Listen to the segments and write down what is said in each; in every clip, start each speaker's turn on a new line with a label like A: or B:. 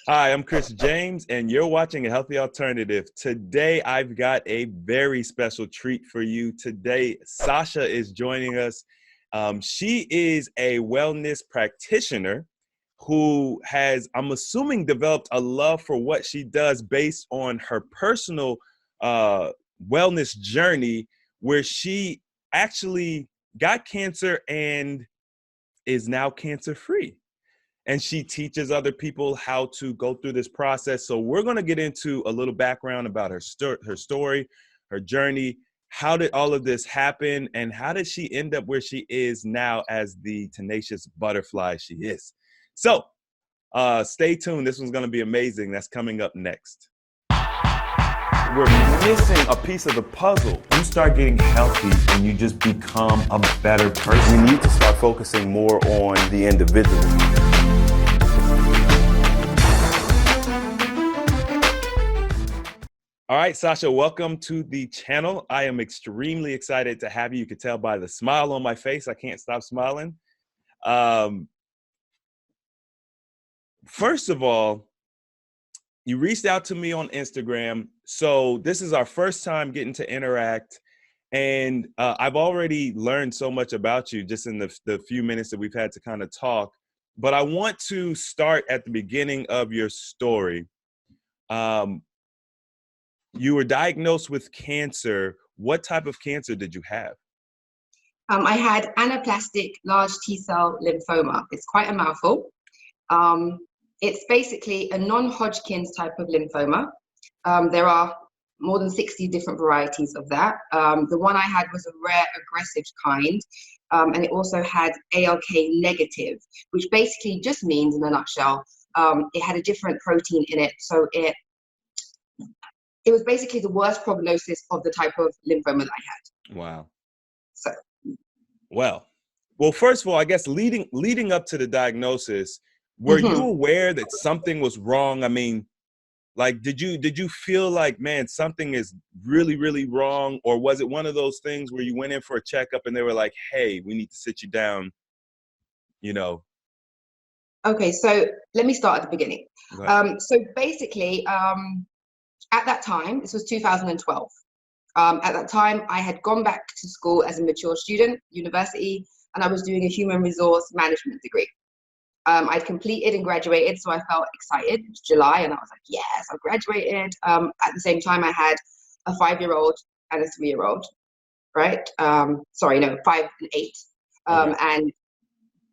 A: Hi, I'm Chris James, and you're watching A Healthy Alternative. Today, I've got a very special treat for you. Today, Sasha is joining us. She is a wellness practitioner who has, I'm assuming, developed a love for what she does based on her personal uh, wellness journey, where she actually got cancer and is now cancer-free, and she teaches other people how to go through this process. So we're going to get into a little background about her story, her journey. How did all of this happen, and how did she end up where she is now as the tenacious butterfly she is? So stay tuned. This one's going to be amazing. That's coming up next. We're missing a piece of the puzzle.
B: You start getting healthy and you just become a better person.
C: We need to start focusing more on the individual.
A: All right, Sasha, welcome to the channel. I am extremely excited to have you. You can tell by the smile on my face. I can't stop smiling. First of all, you reached out to me on Instagram. So this is our first time getting to interact. And I've already learned so much about you just in the few minutes that we've had to kind of talk. But I want to start at the beginning of your story. You were diagnosed with cancer. What type of cancer did you have?
D: I had anaplastic large T-cell lymphoma. It's quite a mouthful. It's basically a non-Hodgkin's type of lymphoma. There are more than 60 different varieties of that. The one I had was a rare aggressive kind, and it also had ALK negative, which basically just means, in a nutshell, it had a different protein in it. So it was basically the worst prognosis of the type of lymphoma that I had.
A: Wow.
D: So,
A: well, first of all, I guess leading up to the diagnosis, were you aware that something was wrong? I mean, like, did you feel like, man, something is really, really wrong? Or was it one of those things where you went in for a checkup and they were like, hey, we need to sit you down, you know?
D: Okay, so let me start at the beginning. So basically, at that time, this was 2012. At that time, I had gone back to school as a mature student, university, and I was doing a human resource management degree. I'd completed and graduated, so I felt excited. It was July, and I was like, yes, I graduated. At the same time, I had a 5-year-old and a 3-year-old, right? 5 and 8. And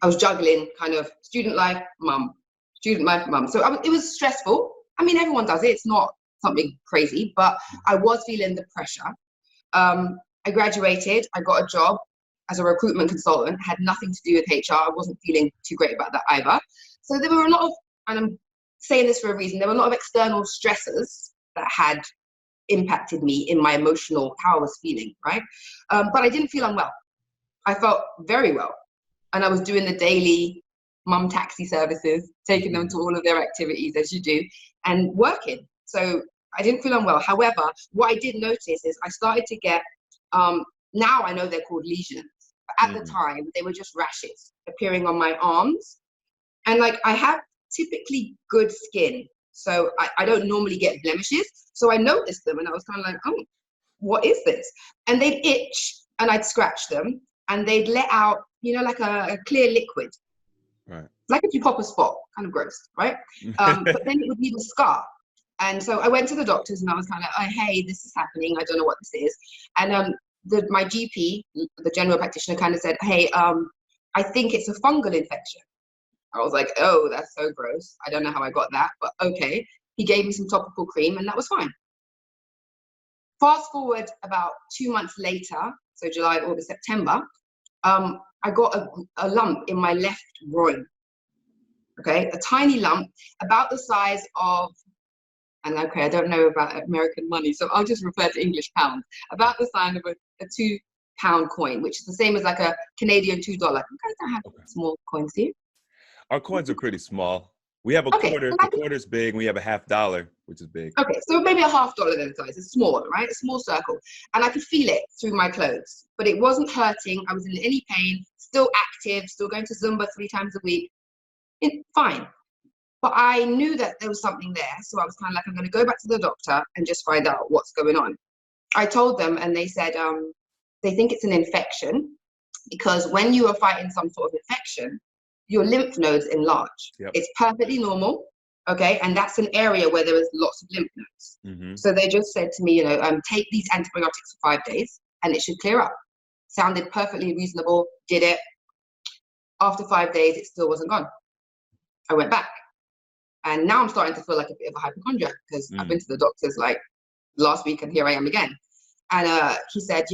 D: I was juggling kind of student life, mum. So it was stressful. I mean, everyone does it. It's not something crazy, but I was feeling the pressure. I graduated, I got a job as a recruitment consultant, had nothing to do with HR. I wasn't feeling too great about that either. So there were a lot of, and I'm saying this for a reason, there were a lot of external stressors that had impacted me in my emotional, how I was feeling, right? But I didn't feel unwell. I felt very well. And I was doing the daily mum taxi services, taking them to all of their activities as you do, and working. So I didn't feel unwell. However, what I did notice is I started to get, now I know they're called lesions. But at the time, they were just rashes appearing on my arms. And like, I have typically good skin, so I don't normally get blemishes. So I noticed them and I was kind of like, oh, what is this? And they'd itch and I'd scratch them and they'd let out, like a clear liquid.
A: Right.
D: Like if you pop a spot, kind of gross, right? But then it would leave a scar. And so I went to the doctors and I was kind of like, oh, hey, this is happening. I don't know what this is. And my GP, the general practitioner, kind of said, hey, I think it's a fungal infection. I was like, oh, that's so gross. I don't know how I got that, but okay. He gave me some topical cream and that was fine. Fast forward about 2 months later, so July, August, September, I got a lump in my left groin. Okay, a tiny lump about the size of, and okay, I don't know about American money, so I'll just refer to English pounds, about the size of a £2 coin, which is the same as like a Canadian $2. You guys don't have small coins, do you?
A: Our coins are pretty small. We have a quarter. The quarter's big. We have a $50, which is big.
D: Okay, so maybe a $50 then size. It's small, right? A small circle. And I could feel it through my clothes, but it wasn't hurting. I wasn't in any pain, still active, still going to Zumba 3 times a week. Fine. But I knew that there was something there. So I was kind of like, I'm going to go back to the doctor and just find out what's going on. I told them, and they said they think it's an infection, because when you are fighting some sort of infection, your lymph nodes enlarge.
A: Yep.
D: It's perfectly normal, okay? And that's an area where there is lots of lymph nodes.
A: Mm-hmm.
D: So they just said to me, take these antibiotics for 5 days and it should clear up. Sounded perfectly reasonable, did it. After 5 days, it still wasn't gone. I went back. And now I'm starting to feel like a bit of a hypochondriac, because I've been to the doctors like last week and here I am again. And he said,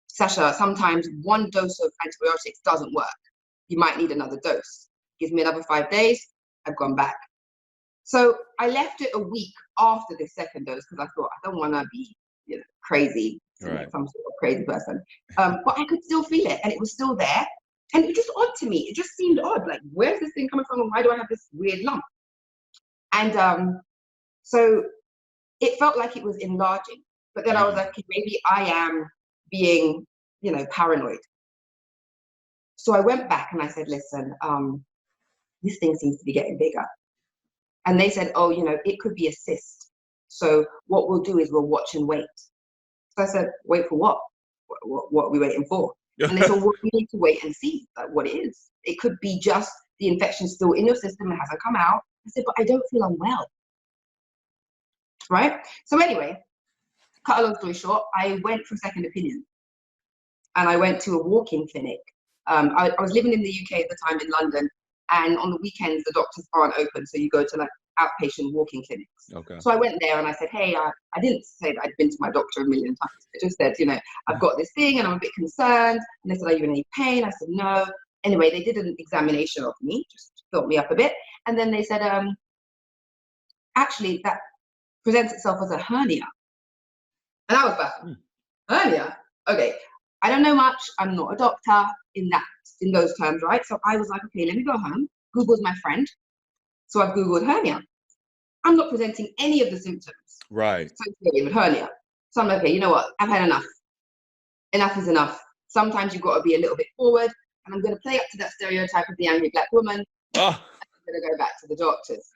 D: Sasha, sometimes one dose of antibiotics doesn't work. You might need another dose. Gives me another 5 days. I've gone back. So I left it a week after the second dose, because I thought I don't want to be crazy,
A: Right.
D: some sort of crazy person. But I could still feel it, and it was still there. And it was just odd to me. It just seemed odd. Like, where's this thing coming from? And why do I have this weird lump? And so it felt like it was enlarging. But then I was like, okay, maybe I am being, paranoid. So I went back and I said, listen, this thing seems to be getting bigger. And they said, oh, it could be a cyst. So what we'll do is we'll watch and wait. So I said, wait for what? What are we waiting for? And they said, well, we need to wait and see what it is. It could be just the infection still in your system and hasn't come out. I said, but I don't feel unwell. Right? So anyway, cut a long story short, I went for a second opinion. And I went to a walk-in clinic. I was living in the UK at the time in London. And on the weekends, the doctors aren't open. So you go to like outpatient walk-in clinics.
A: Okay.
D: So I went there and I said, hey, I didn't say that I'd been to my doctor a million times. I just said, I've got this thing and I'm a bit concerned. And they said, are you in any pain? I said, no. Anyway, they did an examination of me, just filled me up a bit. And then they said, actually, that presents itself as a hernia. And I was baffled. Hernia? Okay. I don't know much. I'm not a doctor in those terms, right? So I was like, okay, let me go home. Google's my friend. So I've Googled hernia. I'm not presenting any of the symptoms.
A: Right.
D: Associated with hernia. So I'm like, okay, you know what? I've had enough. Enough is enough. Sometimes you've got to be a little bit forward. And I'm going to play up to that stereotype of the angry black woman.
A: Oh.
D: I'm going to go back to the doctors.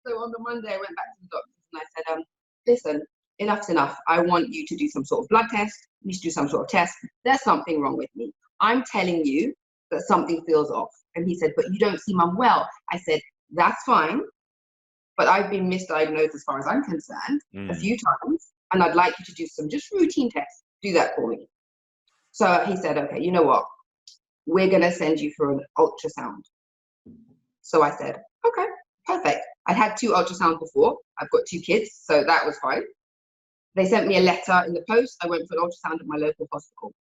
D: So on the Monday, I went back to the doctors and I said, listen, enough's enough. I want you to do some sort of blood test. You should do some sort of test. There's something wrong with me. I'm telling you that something feels off. And he said, but you don't seem unwell. I said, that's fine. But I've been misdiagnosed as far as I'm concerned a few times. And I'd like you to do some just routine tests. Do that for me. So he said, okay, you know what? We're going to send you for an ultrasound. So I said, okay, perfect. I'd had 2 ultrasounds before. I've got 2 kids, so that was fine. They sent me a letter in the post. I went for an ultrasound at my local hospital.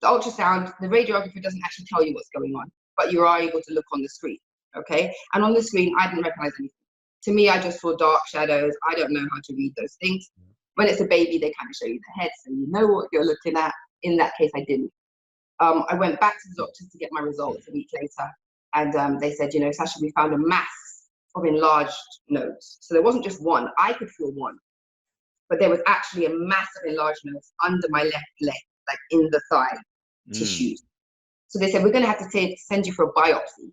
D: The ultrasound, the radiographer doesn't actually tell you what's going on, but you are able to look on the screen, okay? And on the screen, I didn't recognize anything. To me, I just saw dark shadows. I don't know how to read those things. When it's a baby, they kind of show you the head, so you know what you're looking at. In that case, I didn't. I went back to the doctors to get my results a week later. And they said, Sasha, we found a mass of enlarged nodes. So there wasn't just one. I could feel one. But there was actually a mass of enlarged nodes under my left leg, like in the thigh tissues. So they said, we're going to have to send you for a biopsy.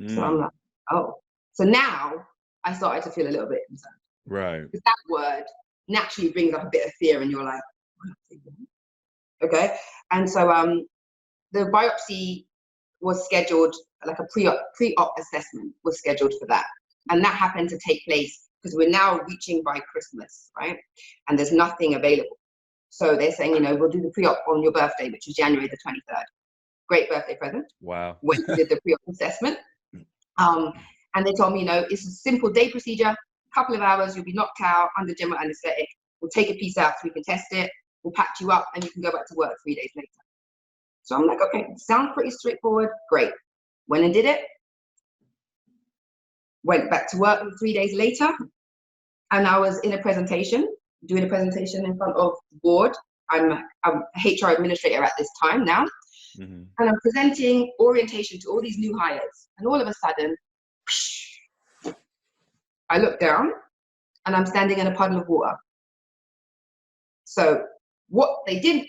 D: So I'm like, oh. So now I started to feel a little bit concerned.
A: Right.
D: Because that word naturally brings up a bit of fear and you're like, okay. And so the biopsy was scheduled, like a pre-op assessment was scheduled for that. And that happened to take place because we're now reaching by Christmas, right? And there's nothing available. So they're saying, we'll do the pre-op on your birthday, which is January the 23rd. Great birthday present.
A: Wow.
D: When we did the pre-op assessment. And they told me, it's a simple day procedure, a couple of hours, you'll be knocked out under general anesthetic. We'll take a piece out so we can test it. We'll patch you up and you can go back to work 3 days later. So I'm like, okay, sounds pretty straightforward. Great. Went and did it. Went back to work 3 days later. And I was in a presentation, doing a presentation in front of the board. I'm a HR administrator at this time now. And I'm presenting orientation to all these new hires. And all of a sudden, I look down and I'm standing in a puddle of water. So what they didn't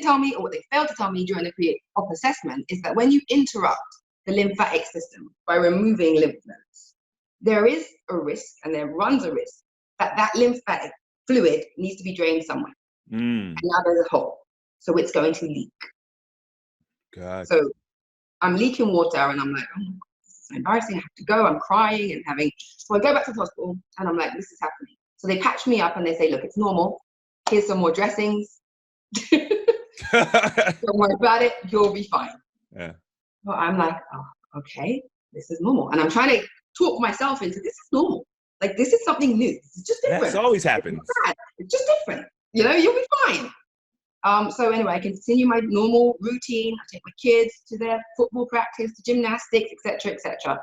D: tell me, or what they failed to tell me during the pre-op assessment, is that when you interrupt the lymphatic system by removing lymph nodes, there is a risk, and there runs a risk, that lymphatic fluid needs to be drained somewhere. And now there's a hole, so it's going to leak.
A: Gotcha.
D: So I'm leaking water, and I'm like, oh my God, this is so embarrassing. I have to go. I'm crying and having. So I go back to the hospital, and I'm like, this is happening. So they patch me up, and they say, look, it's normal. Here's some more dressings. Don't worry about it. You'll be fine.
A: Yeah.
D: Well, I'm like, oh, okay, this is normal, and I'm trying to talk myself into this is normal. Like, this is something new. This is just different.
A: This always happens.
D: It's just different. You know, you'll be fine. So anyway, I continue my normal routine. I take my kids to their football practice, to gymnastics, etc., etc.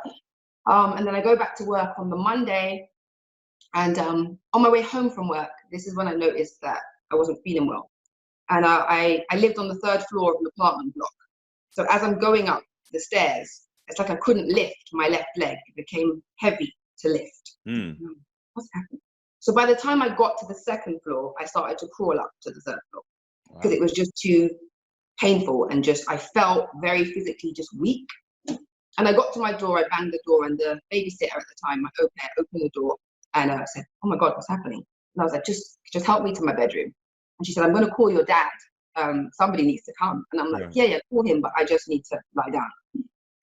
D: And then I go back to work on the Monday. And on my way home from work, this is when I noticed that I wasn't feeling well. And I lived on the 3rd floor of an apartment block. So as I'm going up the stairs, it's like I couldn't lift my left leg. It became heavy to lift. What's happening? So by the time I got to the 2nd floor, I started to crawl up to the 3rd floor because it was just too painful, and just I felt very physically just weak. And I got to my door, I banged the door, and the babysitter at the time, my au pair, opened the door, and I said, oh my God, what's happening? And I was like, just help me to my bedroom. And she said, I'm going to call your dad. Somebody needs to come. And I'm like, yeah, call him, but I just need to lie down.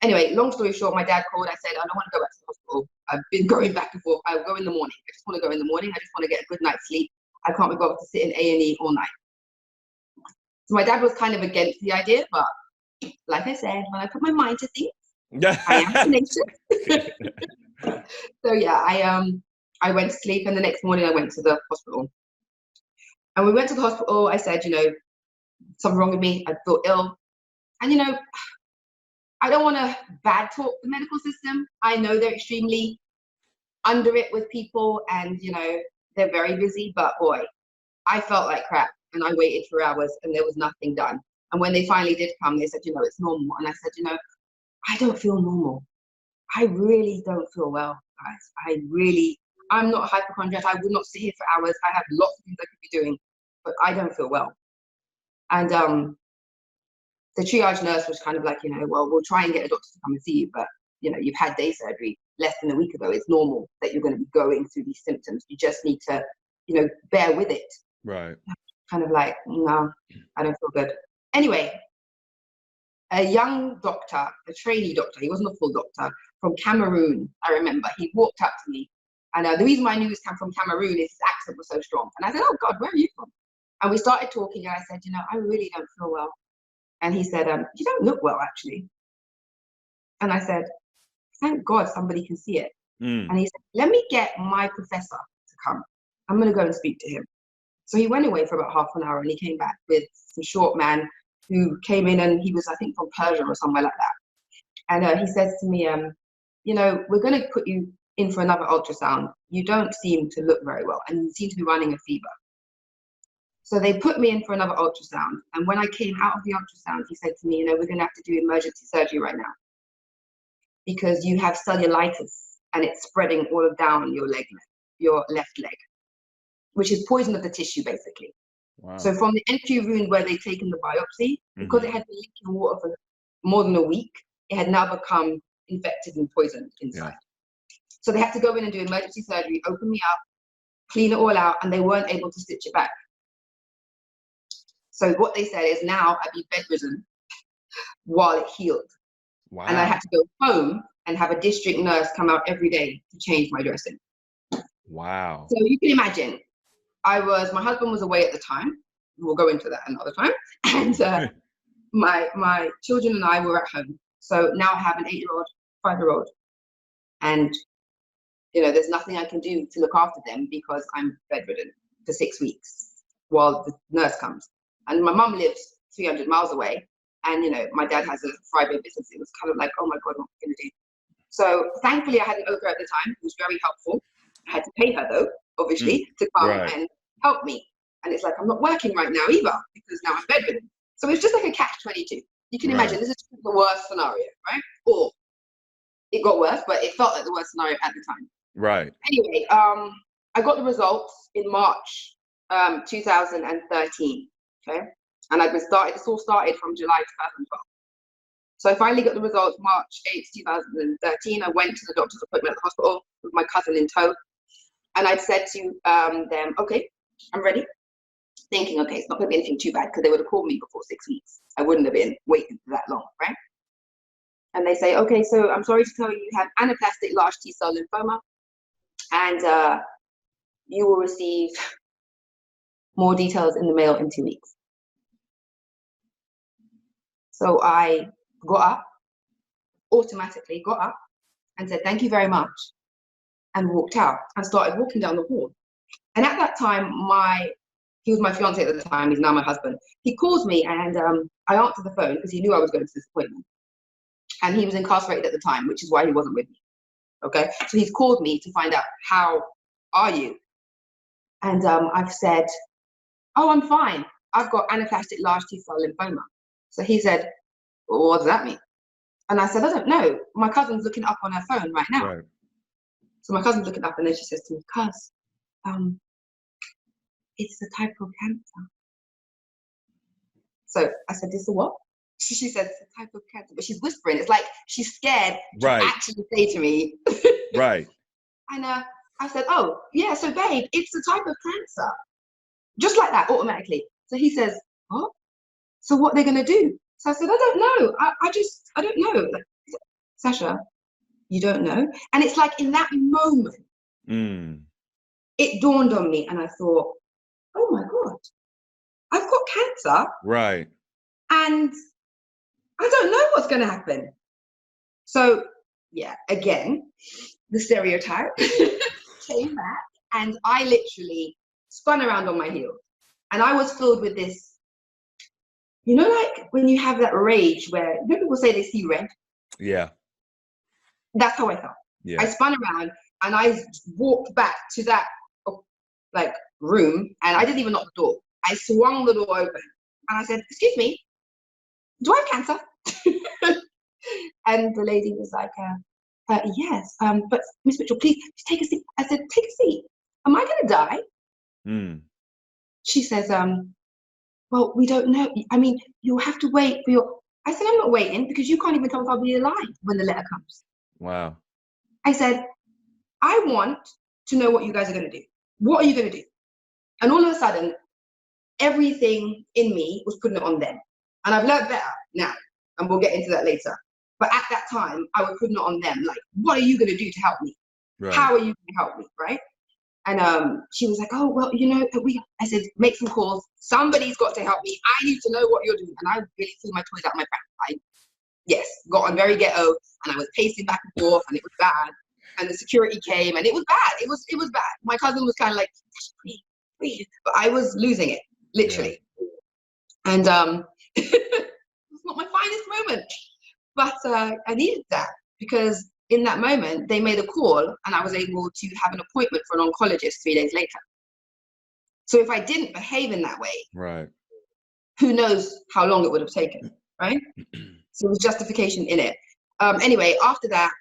D: Anyway, long story short, my dad called. I said, I don't want to go back to the hospital. I've been going back and forth. I'll go in the morning. I just want to go in the morning. I just want to get a good night's sleep. I can't be bothered to sit in A&E all night. So my dad was kind of against the idea, but like I said, when I put my mind to things, I am tenacious. So yeah, I went to sleep, and the next morning I went to the hospital. And we went to the hospital. I said, you know, something wrong with me. I feel ill. And, you know, I don't want to bad talk the medical system. I know they're extremely under it with people, and, you know, they're very busy. But boy, I felt like crap, and I waited for hours, and there was nothing done. And when they finally did come, they said, you know, it's normal. And I said, you know, I don't feel normal. I really don't feel well, guys. I'm not a hypochondriac. I would not sit here for hours. I have lots of things I could be doing, but I don't feel well. And the triage nurse was kind of like, you know, well, we'll try and get a doctor to come and see you, but, you know, you've had day surgery less than a week ago. It's normal that you're going to be going through these symptoms. You just need to, you know, bear with it.
A: Right.
D: Kind of like, no, I don't feel good. Anyway, a young doctor, a trainee doctor, he wasn't a full doctor, from Cameroon, I remember, he walked up to me. And the reason why I knew he was from Cameroon is his accent was so strong. And I said, oh God, where are you from? And we started talking, and I said, you know, I really don't feel well. And he said, you don't look well, actually. And I said, thank God somebody can see it. And he said, let me get my professor to come. I'm going to go and speak to him. So he went away for about half an hour, and he came back with some short man who came in, and he was, I think, from Persia or somewhere like that. And he says to me, you know, we're going to put you in for another ultrasound. You don't seem to look very well, and you seem to be running a fever. So they put me in for another ultrasound. And when I came out of the ultrasound, he said to me, you know, we're going to have to do emergency surgery right now because you have cellulitis, and it's spreading all down your left leg, which is poison of the tissue, basically. Wow. So from the entry wound where they'd taken the biopsy, because it had been leaking water for more than a week, it had now become infected and poisoned inside. Yeah. So they had to go in and do emergency surgery, open me up, clean it all out, and they weren't able to stitch it back. So what they said is now I'd be bedridden while it healed. Wow. And I had to go home and have a district nurse come out every day to change my dressing.
A: Wow.
D: So you can imagine, my husband was away at the time. We'll go into that another time. And my children and I were at home. So now I have an 8-year-old, 5-year-old. And, you know, there's nothing I can do to look after them because I'm bedridden for 6 weeks while the nurse comes. And my mum lives 300 miles away. And, you know, my dad has a Friday business. It was kind of like, oh my God, what am I going to do? So thankfully I had an ogre at the time who was very helpful. I had to pay her though, obviously, to come and help me. And it's like, I'm not working right now either because now I'm bedridden. So it's just like a catch-22. You can imagine this is the worst scenario, right? Or it got worse, but it felt like the worst scenario at the time. Right. Anyway, I got the results in March 2013. Okay. And this all started from July 2012. So I finally got the results March 8th, 2013. I went to the doctor's appointment at the hospital with my cousin in tow. And I'd said to them, okay, I'm ready. Thinking, okay, it's not going to be anything too bad because they would have called me before 6 weeks. I wouldn't have been waiting for that long, right? And they say, okay, so I'm sorry to tell you, you have anaplastic large T-cell lymphoma, and you will receive more details in the mail in 2 weeks. So I automatically got up and said, thank you very much, and walked out and started walking down the hall. And at that time, he was my fiance at the time, he's now my husband. He calls me and I answered the phone because he knew I was going to this appointment. And he was incarcerated at the time, which is why he wasn't with me. Okay, so he's called me to find out, how are you? And I've said, oh, I'm fine. I've got anaplastic large T-cell lymphoma. So he said, well, what does that mean? And I said, I don't know. My cousin's looking up on her phone right now.
A: Right.
D: So my cousin's looking up and then she says to me, cuz, it's a type of cancer. So I said, this is what? She said, it's a type of cancer, but she's whispering. It's like she's scared to actually say to me.
A: Right.
D: And I said, oh, yeah, so babe, it's a type of cancer. Just like that, automatically. So he says, what? So what are they going to do? So I said, I don't know. I don't know. Like, Sasha, you don't know? And it's like in that moment, it dawned on me and I thought, oh my God, I've got cancer.
A: Right.
D: And I don't know what's going to happen. So yeah, again, the stereotype came back and I literally spun around on my heels. And I was filled with this, you know, like when you have that rage where people say they see red.
A: Yeah.
D: That's how I felt.
A: Yeah.
D: I spun around and I walked back to that like room and I didn't even knock the door. I swung the door open and I said, excuse me, do I have cancer? And the lady was like, yes, but Miss Mitchell, please take a seat. I said, take a seat. Am I going to die? She says, well, we don't know. I mean, you'll have to wait for your... I said, I'm not waiting because you can't even tell if I'll be alive when the letter comes.
A: Wow.
D: I said, I want to know what you guys are going to do. What are you going to do? And all of a sudden, everything in me was putting it on them. And I've learned better now, and we'll get into that later. But at that time, I was putting it on them. Like, what are you going to do to help me?
A: Right.
D: How are you going to help me, right? And she was like, oh, well, you know, I said, make some calls. Somebody's got to help me. I need to know what you're doing. And I really threw my toys out my pants. Yes, got on very ghetto, and I was pacing back and forth, and it was bad. And the security came, and it was bad. It was bad. My cousin was kind of like, breathe. But I was losing it, literally. Yeah. And it's not my finest moment. But I needed that because in that moment, they made a call and I was able to have an appointment for an oncologist 3 days later. So if I didn't behave in that way,
A: right,
D: who knows how long it would have taken, right? So there was justification in it. Anyway, after that,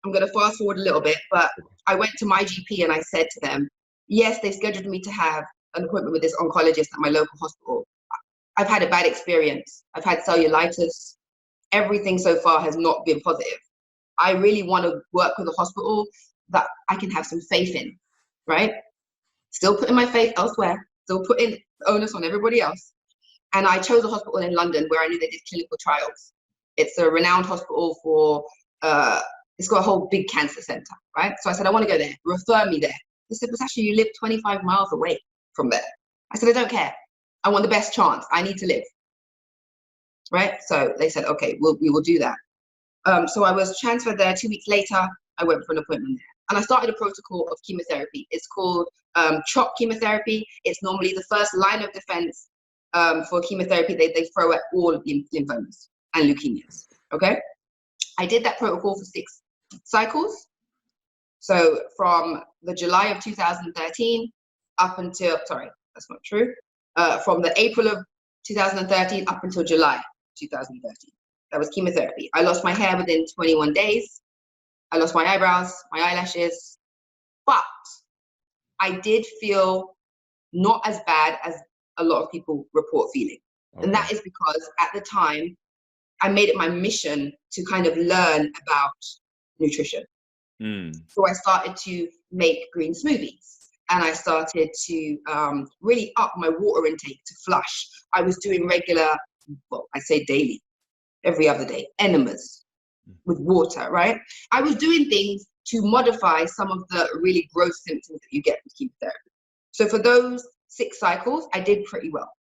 D: I'm going to fast forward a little bit, but I went to my GP and I said to them, yes, they scheduled me to have an appointment with this oncologist at my local hospital. I've had a bad experience. I've had cellulitis. Everything so far has not been positive. I really want to work with a hospital that I can have some faith in, right? Still putting my faith elsewhere, still putting the onus on everybody else. And I chose a hospital in London where I knew they did clinical trials. It's a renowned hospital for, it's got a whole big cancer center, right? So I said, I want to go there, refer me there. They said, but actually you live 25 miles away from there. I said, I don't care. I want the best chance. I need to live. Right? So they said, okay, we will do that. So I was transferred there. 2 weeks later, I went for an appointment there. And I started a protocol of chemotherapy. It's called CHOP chemotherapy. It's normally the first line of defense for chemotherapy they throw at all lymphomas and leukemias. Okay? I did that protocol for 6 cycles. So from the July of 2013 up until, sorry, that's not true. From the April of 2013 up until July 2013. That was chemotherapy. I lost my hair within 21 days. I lost my eyebrows, my eyelashes, but I did feel not as bad as a lot of people report feeling. Okay. And that is because at the time, I made it my mission to kind of learn about nutrition. So I started to make green smoothies, and I started to really up my water intake to flush. I was doing regular, well, I say daily, every other day, enemas with water, right? I was doing things to modify some of the really gross symptoms that you get with chemotherapy. So for those 6 cycles, I did pretty well.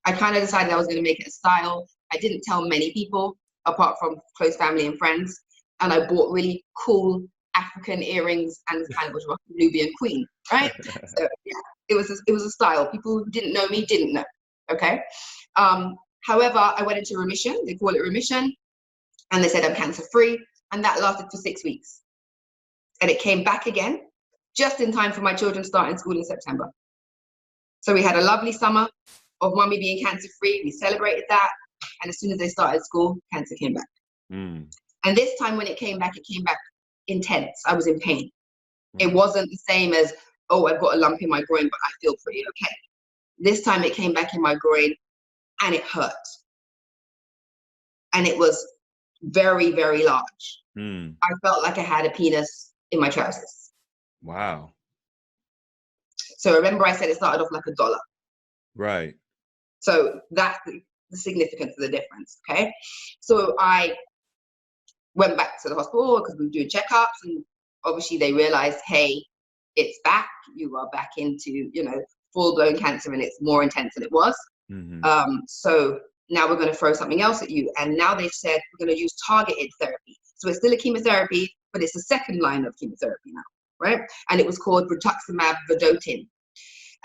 D: I kind of decided I was going to make it a style. I didn't tell many people, apart from close family and friends. And I bought really cool African earrings and kind of was a Nubian queen, right? So yeah, it was a style. People who didn't know me didn't know. Okay. However, I went into remission. They call it remission, and they said I'm cancer free, and that lasted for 6 weeks. And it came back again, just in time for my children starting school in September. So we had a lovely summer of mommy being cancer free. We celebrated that, and as soon as they started school, cancer came back. And this time when it came back intense. I was in pain. It wasn't the same as, oh, I've got a lump in my groin, but I feel pretty okay. This time it came back in my groin and it hurt. And it was very, very large. I felt like I had a penis in my trousers.
A: Wow.
D: So remember I said it started off like $1.
A: Right.
D: So that's the significance of the difference, okay? So I went back to the hospital because we were doing checkups, and obviously they realized, hey, it's back. You are back into, full-blown cancer, and it's more intense than it was. So now we're going to throw something else at you. And now they've said we're going to use targeted therapy. So it's still a chemotherapy, but it's the second line of chemotherapy now, right? And it was called rituximab vedotin.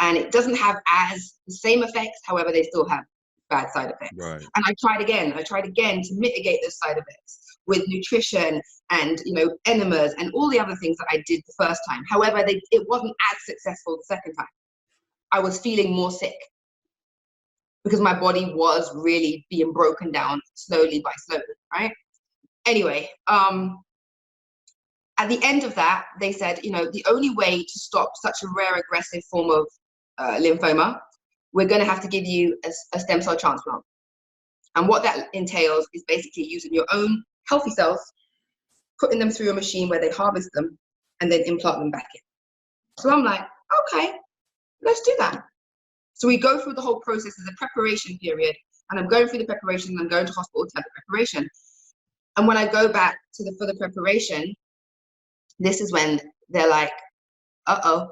D: And it doesn't have as the same effects. However, they still have bad side effects. Right. And I tried again to mitigate those side effects with nutrition and, enemas and all the other things that I did the first time. However, it wasn't as successful the second time. I was feeling more sick because my body was really being broken down slowly, right? Anyway, at the end of that, they said, the only way to stop such a rare aggressive form of lymphoma, we're going to have to give you a stem cell transplant. And what that entails is basically using your own healthy cells, putting them through a machine where they harvest them and then implant them back in. So I'm like, okay, let's do that. So we go through the whole process as a preparation period, and I'm going through the preparation, and I'm going to hospital to have the preparation. And when I go back for the preparation, this is when they're like, uh-oh,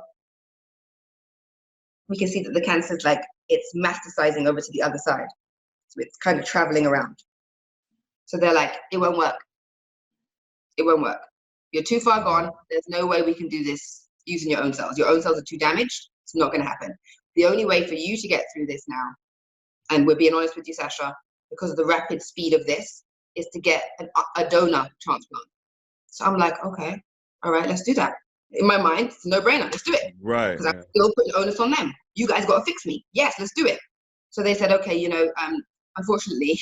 D: we can see that the cancer's like, it's metastasizing over to the other side. So it's kind of traveling around. So they're like, it won't work. It won't work. You're too far gone. There's no way we can do this using your own cells. Your own cells are too damaged. It's not going to happen. The only way for you to get through this now, and we're being honest with you, Sasha, because of the rapid speed of this, is to get a donor transplant. So I'm like, okay, all right, let's do that. In my mind, it's a no-brainer. Let's do it.
A: Right.
D: Because I'm still putting onus on them. You guys got to fix me. Yes, let's do it. So they said, okay, unfortunately,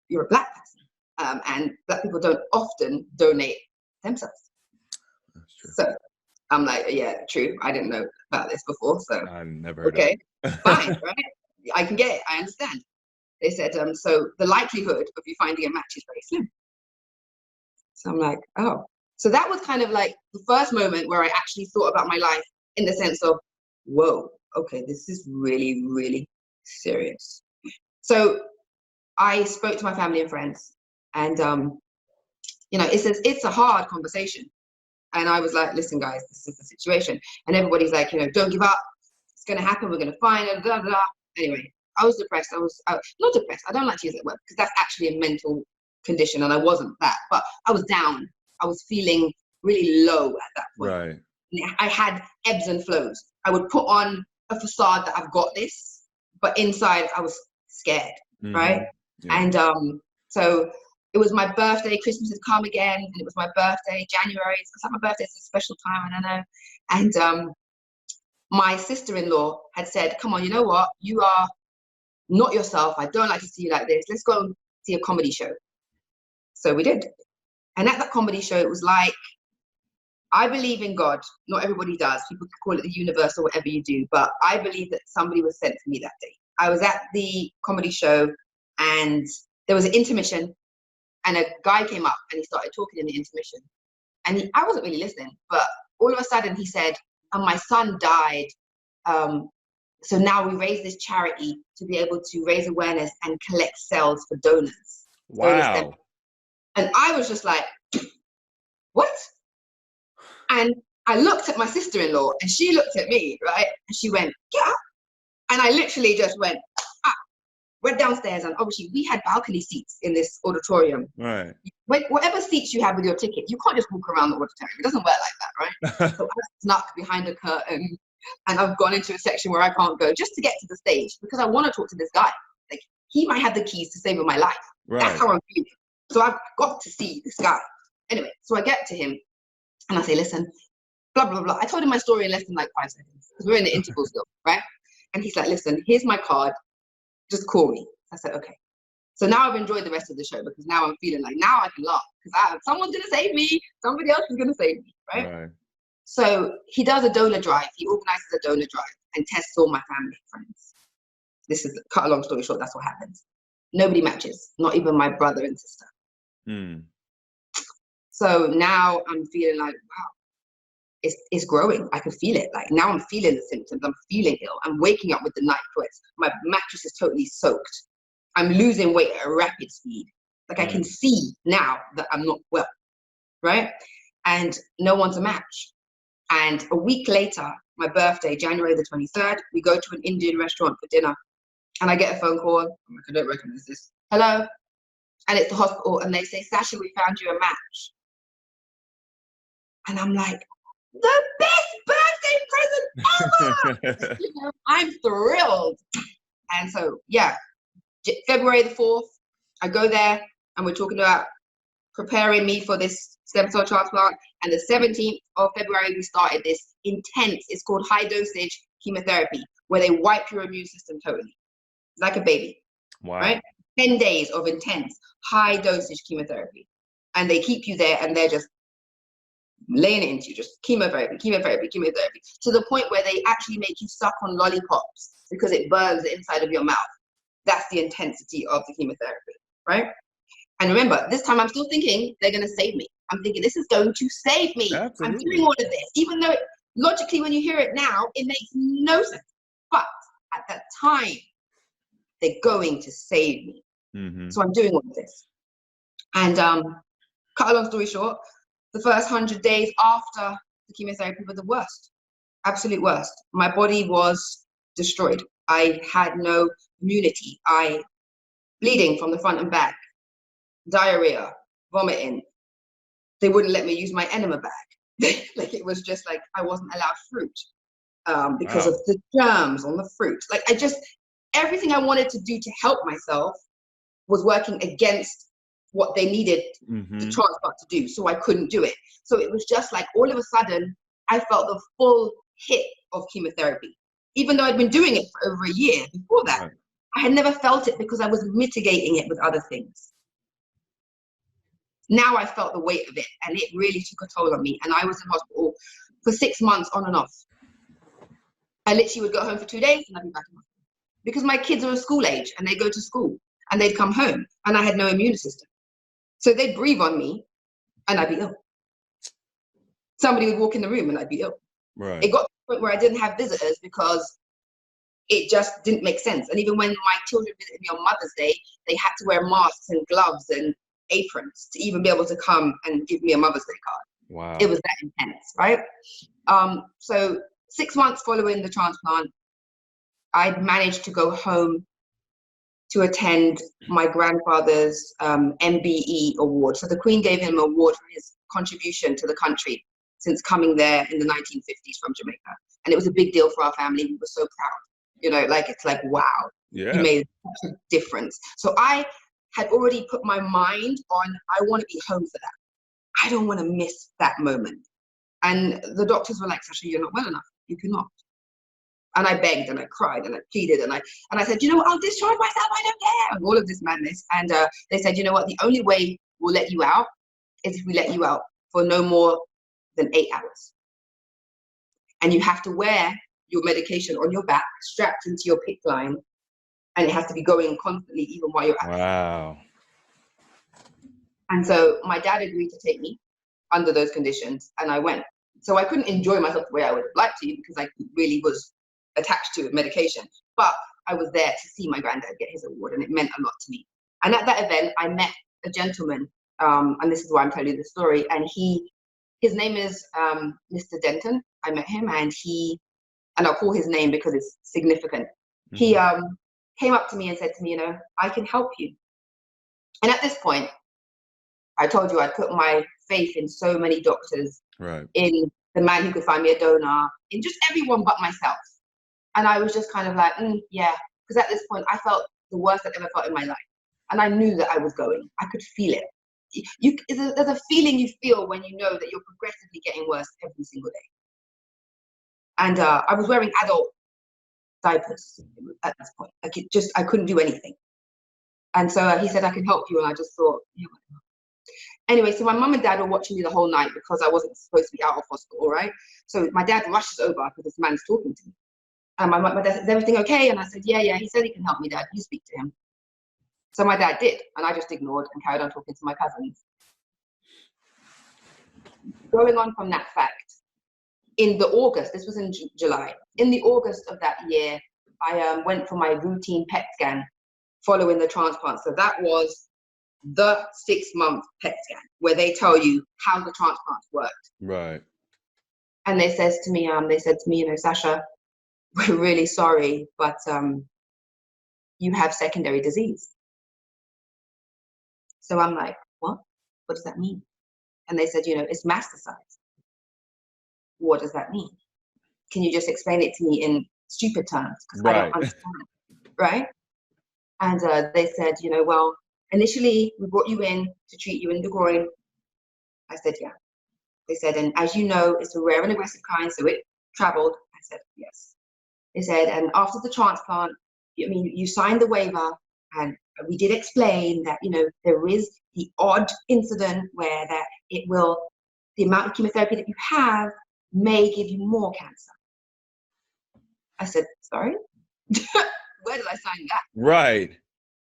D: you're a black person, and black people don't often donate stem cells.
A: That's true.
D: So I'm like, yeah, true. I didn't know about this before. So
A: I never heard
D: okay,
A: of it.
D: fine, right? I can get it. I understand. They said, so the likelihood of you finding a match is very slim. So I'm like, oh. So that was kind of like the first moment where I actually thought about my life in the sense of, whoa, okay, this is really, really serious. So I spoke to my family and friends, and it's a hard conversation. And I was like, listen, guys, this is the situation. And everybody's like, don't give up. It's going to happen. We're going to find it, blah, blah, blah. Anyway, I was depressed. I was not depressed. I don't like to use that word because that's actually a mental condition. And I wasn't that, but I was down. I was feeling really low at that point.
A: Right.
D: I had ebbs and flows. I would put on a facade that I've got this, but inside I was scared, right? Yeah. And so it was my birthday. Christmas had come again, and it was my birthday, January. It's like my birthday is a special time, I don't know. And my sister-in-law had said, come on, you know what? You are not yourself. I don't like to see you like this. Let's go and see a comedy show. So we did. And at that comedy show, it was like, I believe in God. Not everybody does. People call it the universe or whatever you do. But I believe that somebody was sent to me that day. I was at the comedy show, and there was an intermission, and a guy came up and he started talking in the intermission. And I wasn't really listening, but all of a sudden he said, and my son died. So now we raise this charity to be able to raise awareness and collect cells for donors.
A: Wow.
D: And I was just like, what? And I looked at my sister-in-law and she looked at me, right? And she went, get up. And I literally just went downstairs, and obviously we had balcony seats in this auditorium.
A: Right.
D: Whatever seats you have with your ticket, you can't just walk around the auditorium. It doesn't work like that, right? So I snuck behind a curtain, and I've gone into a section where I can't go just to get to the stage because I want to talk to this guy. Like, he might have the keys to saving my life.
A: Right.
D: That's how I'm feeling. So I've got to see this guy. Anyway, so I get to him and I say, listen, blah, blah, blah. I told him my story in less than like 5 seconds because we're in the interval still, right? And he's like, listen, here's my card. Just call me. I said, okay. So now I've enjoyed the rest of the show because now I'm feeling like now I can laugh because someone's going to save me. Somebody else is going to save me, right? So he does a donor drive. He organizes a donor drive and tests all my family and friends. This is, cut a long story short, that's what happens. Nobody matches, not even my brother and sister. So now I'm feeling like, wow, it's growing. I can feel it. Like now I'm feeling the symptoms. I'm feeling ill. I'm waking up with the night sweats. My mattress is totally soaked. I'm losing weight at a rapid speed. Like I can see now that I'm not well, right? And no one's a match. And a week later, my birthday, January the 23rd, we go to an Indian restaurant for dinner. And I get a phone call. I'm like, I don't recognize this. Hello? And it's the hospital. And they say, Sasha, we found you a match. And I'm like, the best birthday present ever! You know, I'm thrilled. And so, yeah, February the 4th, I go there and we're talking about preparing me for this stem cell transplant. And the 17th of February, we started this intense, it's called high dosage chemotherapy, where they wipe your immune system totally, like a baby.
A: Wow.
D: Right? 10 days of intense high dosage chemotherapy. And they keep you there and they're just laying it into you, just chemotherapy, to the point where they actually make you suck on lollipops because it burns the inside of your mouth. That's the intensity of the chemotherapy, right? And remember, this time I'm still thinking they're going to save me. I'm thinking this is going to save me.
A: Absolutely.
D: I'm doing all of this, even though logically when you hear it now, it makes no sense. But at that time, they're going to save me. So I'm doing all of this. And cut a long story short, the first 100 days after the chemotherapy were the worst, absolute worst. My body was destroyed. I had no immunity. Bleeding from the front and back, diarrhea, vomiting. They wouldn't let me use my enema bag. Like it was just like I wasn't allowed fruit because of the germs on the fruit. Like everything I wanted to do to help myself was working against what they needed the transplant to do, so I couldn't do it. So it was just like all of a sudden I felt the full hit of chemotherapy, even though I'd been doing it for over a year before that. I had never felt it because I was mitigating it with other things. Now I felt the weight of it, and it really took a toll on me. And I was in hospital for 6 months on and off. I literally would go home for 2 days and I'd be back in hospital because my kids are school age and they go to school and they'd come home and I had no immune system. So they'd breathe on me and I'd be ill. Somebody would walk in the room and I'd be ill.
A: Right.
D: It got to the point where I didn't have visitors because it just didn't make sense. And even when my children visited me on Mother's Day, they had to wear masks and gloves and aprons to even be able to come and give me a Mother's Day card.
A: Wow.
D: It was that intense, right? So 6 months following the transplant, I'd managed to go home to attend my grandfather's MBE award. So the Queen gave him an award for his contribution to the country since coming there in the 1950s from Jamaica. And it was a big deal for our family. We were so proud. You know, like, it's like, wow, you made such a difference. So I had already put my mind on, I want to be home for that. I don't want to miss that moment. And the doctors were like, Sasha, you're not well enough. You cannot. And I begged and I cried and I pleaded and I said, you know what, I'll discharge myself, I don't care, and all of this madness. And they said, you know what, the only way we'll let you out is if we let you out for no more than 8 hours. And you have to wear your medication on your back, strapped into your PICC line, and it has to be going constantly even while you're out.
A: Wow.
D: And so my dad agreed to take me under those conditions, and I went. So I couldn't enjoy myself the way I would have liked to because I really was attached to medication. But I was there to see my granddad get his award, and it meant a lot to me. And at that event, I met a gentleman, and this is why I'm telling you the story. And his name is Mr. Denton. I met him, and I'll call his name because it's significant. Mm-hmm. He came up to me and said to me, I can help you. And at this point, I told you I'd put my faith in so many doctors, right, in the man who could find me a donor, in just everyone but myself. And I was just kind of like, yeah, because at this point I felt the worst I'd ever felt in my life. And I knew that I was going. I could feel it. There's a feeling you feel when you know that you're progressively getting worse every single day. And I was wearing adult diapers at this point. I couldn't do anything. And so he said, I can help you. And I just thought, yeah. Anyway, so my mum and dad were watching me the whole night because I wasn't supposed to be out of hospital, right? So my dad rushes over because this man's talking to me. And my dad said, is everything okay? And I said, yeah, he said he can help me, Dad. You speak to him. So my dad did, and I just ignored and carried on talking to my cousins. Going on from that fact, in the August, this was in July, in the August of that year, I went for my routine PET scan following the transplant. So that was the 6-month PET scan where they tell you how the transplants worked.
A: Right.
D: And they said to me, Sasha, we're really sorry, but you have secondary disease. So I'm like, what? What does that mean? And they said, it's metastasized. What does that mean? Can you just explain it to me in stupid terms? Because I don't understand, right? And they said, well, initially we brought you in to treat you in the groin. I said, yeah. They said, and as you know, it's a rare and aggressive kind, so it traveled. I said, yes. They said, and after the transplant, you signed the waiver, and we did explain that, there is the odd incident where the amount of chemotherapy that you have may give you more cancer. I said, sorry? Where did I sign that?
A: Right.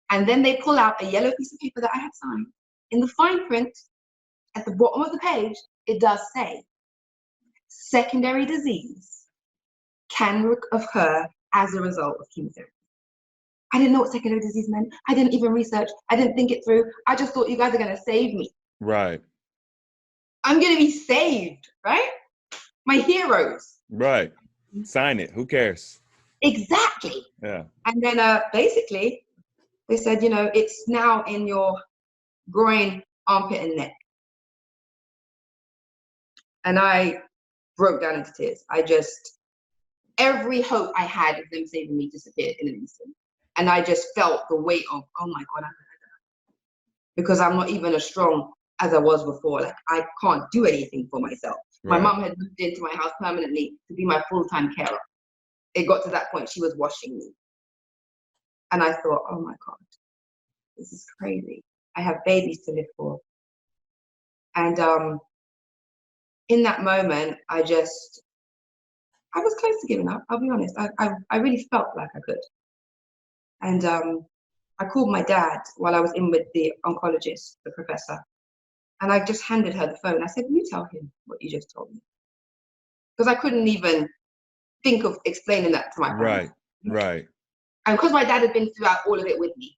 D: And then they pull out a yellow piece of paper that I had signed. In the fine print, at the bottom of the page, it does say, secondary disease can occur as a result of chemotherapy. I didn't know what secondary disease meant. I didn't even research. I didn't think it through. I just thought you guys are going to save me.
A: Right.
D: I'm going to be saved, right? My heroes.
A: Right. Sign it. Who cares?
D: Exactly.
A: Yeah.
D: And then basically, they said, it's now in your groin, armpit, and neck. And I broke down into tears. Every hope I had of them saving me disappeared in an instant. And I just felt the weight of, oh my God, because I'm not even as strong as I was before. Like, I can't do anything for myself. Right. My mom had moved into my house permanently to be my full-time carer. It got to that point, she was washing me. And I thought, oh my God, this is crazy. I have babies to live for. And in that moment, I was close to giving up, I'll be honest. I really felt like I could. And I called my dad while I was in with the oncologist, the professor. And I just handed her the phone. I said, you tell him what you just told me. Because I couldn't even think of explaining that to my parents.
A: Right.
D: And because my dad had been throughout all of it with me,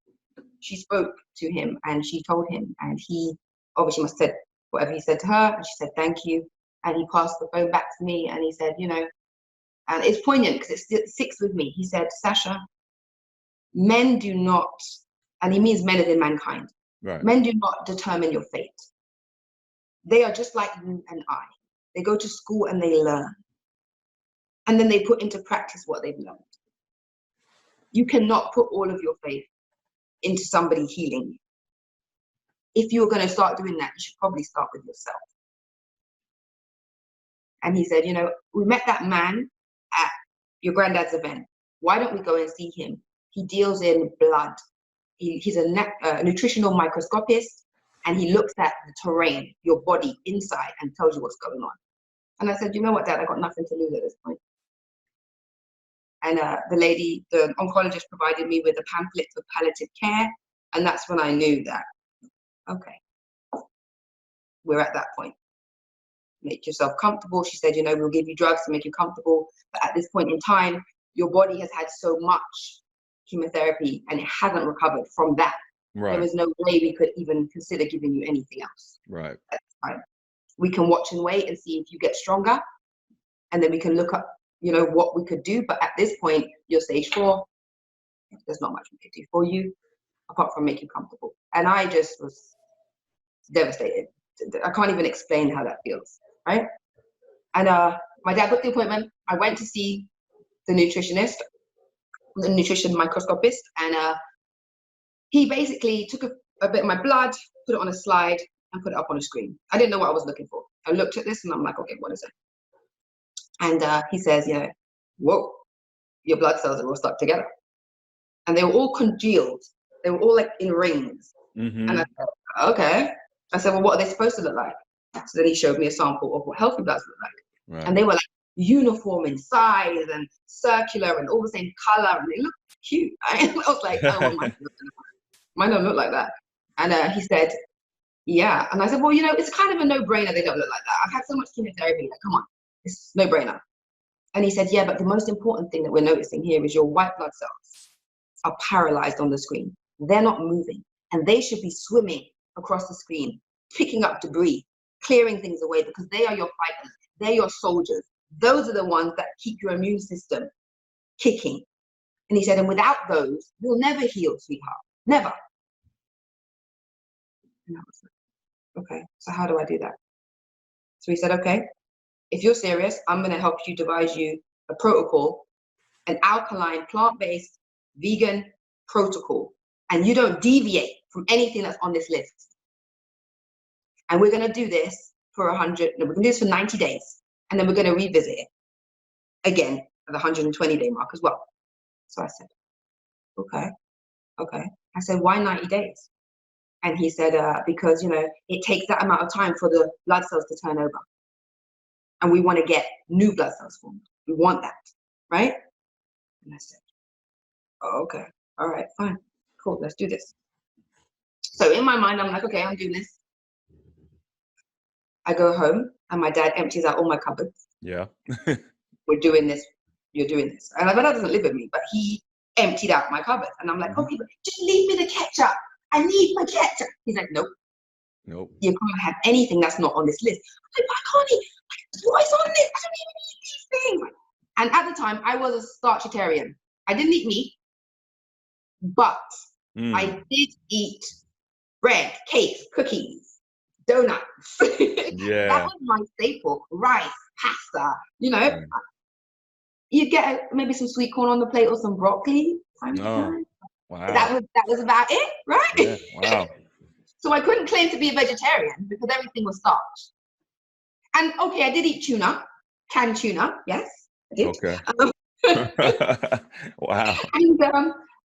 D: she spoke to him and she told him. And he obviously must have said whatever he said to her. And she said, thank you. And he passed the phone back to me and he said, and it's poignant because it sticks with me. He said, Sasha, men do not, and he means men as in mankind. Right. Men do not determine your fate. They are just like you and I. They go to school and they learn. And then they put into practice what they've learned. You cannot put all of your faith into somebody healing you. If you're going to start doing that, you should probably start with yourself. And he said, we met that man at your granddad's event. Why don't we go and see him? He deals in blood. He's a nutritional microscopist, and he looks at the terrain, your body inside, and tells you what's going on. And I said, you know what, Dad, I got nothing to lose at this point. And the oncologist provided me with a pamphlet of palliative care. And that's when I knew that, okay, we're at that point. Make yourself comfortable. She said, we'll give you drugs to make you comfortable. But at this point in time, your body has had so much chemotherapy and it hasn't recovered from that.
A: Right.
D: There is no way we could even consider giving you anything else.
A: Right.
D: At this time. We can watch and wait and see if you get stronger. And then we can look up, what we could do. But at this point, you're stage 4. There's not much we could do for you apart from make you comfortable. And I just was devastated. I can't even explain how that feels, right? And my dad booked the appointment. I went to see the nutritionist, the nutrition microscopist, and he basically took a bit of my blood, put it on a slide, and put it up on a screen. I didn't know what I was looking for. I looked at this and I'm like, okay, what is it? And he says, whoa, your blood cells are all stuck together. And they were all congealed. They were all like in rings.
A: Mm-hmm.
D: And I said, okay. I said, well, what are they supposed to look like? So then he showed me a sample of what healthy bloods look like.
A: Right.
D: And they were like uniform in size and circular and all the same color. And they looked cute. I was like, oh, well, mine don't look like that. And he said, yeah. And I said, well, it's kind of a no-brainer they don't look like that. I've had so much chemotherapy. Like, come on, it's no-brainer. And he said, yeah, but the most important thing that we're noticing here is your white blood cells are paralyzed on the screen. They're not moving. And they should be swimming across the screen, picking up debris, clearing things away, because they are your fighters. They're your soldiers. Those are the ones that keep your immune system kicking. And he said, and without those, you'll never heal, sweetheart. Never. And I was like, okay, so how do I do that? So he said, okay, if you're serious, I'm going to help you devise you a protocol, an alkaline, plant-based, vegan protocol. And you don't deviate from anything that's on this list. And we're going to do this for we're going to do this for 90 days. And then we're going to revisit it again at the 120-day mark as well. So I said, okay. I said, why 90 days? And he said, because, it takes that amount of time for the blood cells to turn over. And we want to get new blood cells formed. We want that, right? And I said, oh, okay. All right, fine. Cool, let's do this. So in my mind, I'm like, okay, I'm doing this. I go home and my dad empties out all my cupboards.
A: Yeah.
D: We're doing this. You're doing this. And my dad doesn't live with me, but he emptied out my cupboard. And I'm like, okay, but just leave me the ketchup. I need my ketchup. He's like, nope. You can't have anything that's not on this list. I'm like, why can't he? What's on this? I don't even eat these things. And at the time, I was a starchitarian. I didn't eat meat, but I did eat bread, cakes, cookies, donuts.
A: Yeah.
D: That was my staple. Rice, pasta, You get maybe some sweet corn on the plate or some broccoli.
A: Wow.
D: That was about it, right?
A: Yeah. Wow.
D: So I couldn't claim to be a vegetarian because everything was starch. And okay, I did eat tuna, canned tuna, yes, I did.
A: Okay. Wow.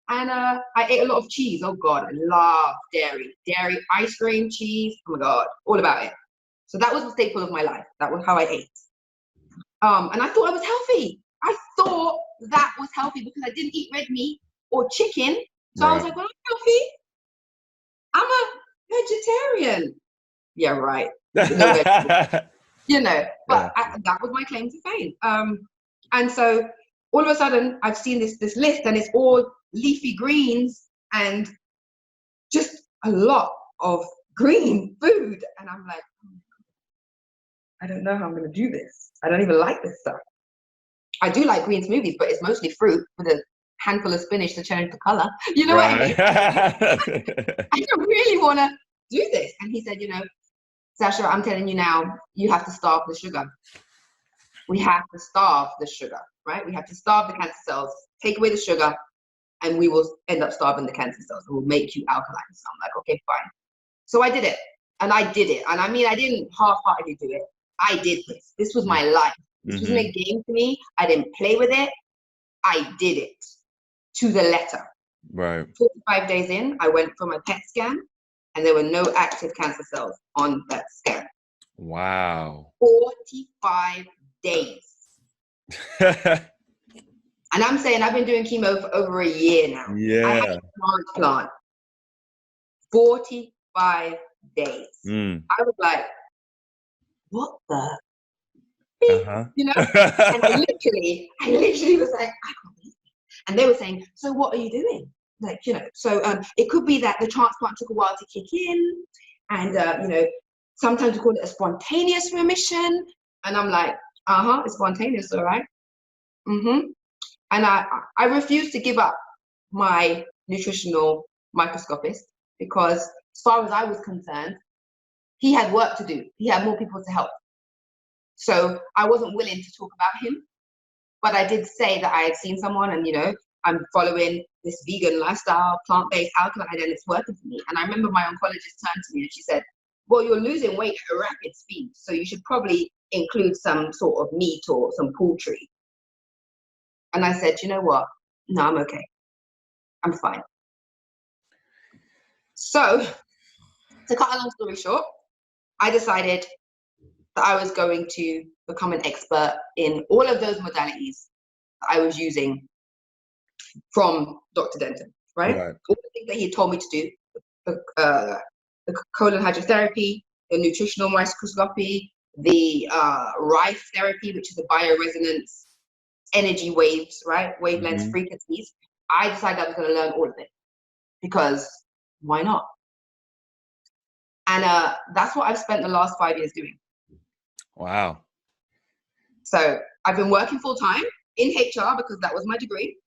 D: And I ate a lot of cheese. Oh God, I love dairy. Dairy, ice cream, cheese, oh my God, all about it. So that was the staple of my life. That was how I ate. And I thought I was healthy. I thought that was healthy because I didn't eat red meat or chicken. So I was like, well, I'm healthy. I'm a vegetarian. Yeah, right. But that was my claim to fame. And so all of a sudden I've seen this list and it's all leafy greens and just a lot of green food. And I'm like, I don't know how I'm going to do this. I don't even like this stuff. I do like green smoothies, but it's mostly fruit with a handful of spinach to change the color. You know what I mean? I don't really want to do this. And he said, Sasha, I'm telling you now, you have to starve the sugar. We have to starve the sugar, right? We have to starve the cancer cells, take away the sugar, and we will end up starving the cancer cells. It will make you alkaline. So I'm like, okay, fine. So I did it. And I did it. And I mean, I didn't half-heartedly do it. I did this. This was my life. This wasn't a game to me. I didn't play with it. I did it to the letter.
A: Right.
D: 45 days in, I went for my PET scan, and there were no active cancer cells on that scan.
A: Wow.
D: 45 days. And I'm saying I've been doing chemo for over a year now.
A: Yeah.
D: I had a transplant. 45 days. I was like, what the,
A: Uh-huh.
D: you know? And I literally was like, I can't believe it. And they were saying, so what are you doing? Like, you know, so it could be that the transplant took a while to kick in, and you know, sometimes we call it a spontaneous remission. And I'm like, it's spontaneous, all right. And I refuse to give up my nutritional microscopist, because as far as I was concerned, he had work to do. He had more people to help. So I wasn't willing to talk about him, but I did say that I had seen someone, and, you know, I'm following this vegan lifestyle, plant-based alkaline, and it's working for me. And I remember my oncologist turned to me and she said, well, you're losing weight at a rapid speed, so you should probably include some sort of meat or some poultry. And I said, you know what? No, I'm okay. I'm fine. So to cut a long story short, I decided that I was going to become an expert in all of those modalities that I was using from Dr. Denton, right? All the things that he told me to do, the colon hydrotherapy, the nutritional microscopy, the Rife therapy, which is the bioresonance energy waves, right? Wavelengths, frequencies. I decided I was going to learn all of it, because why not? And that's what I've spent the last 5 years doing.
A: Wow.
D: So I've been working full time in HR because that was my degree,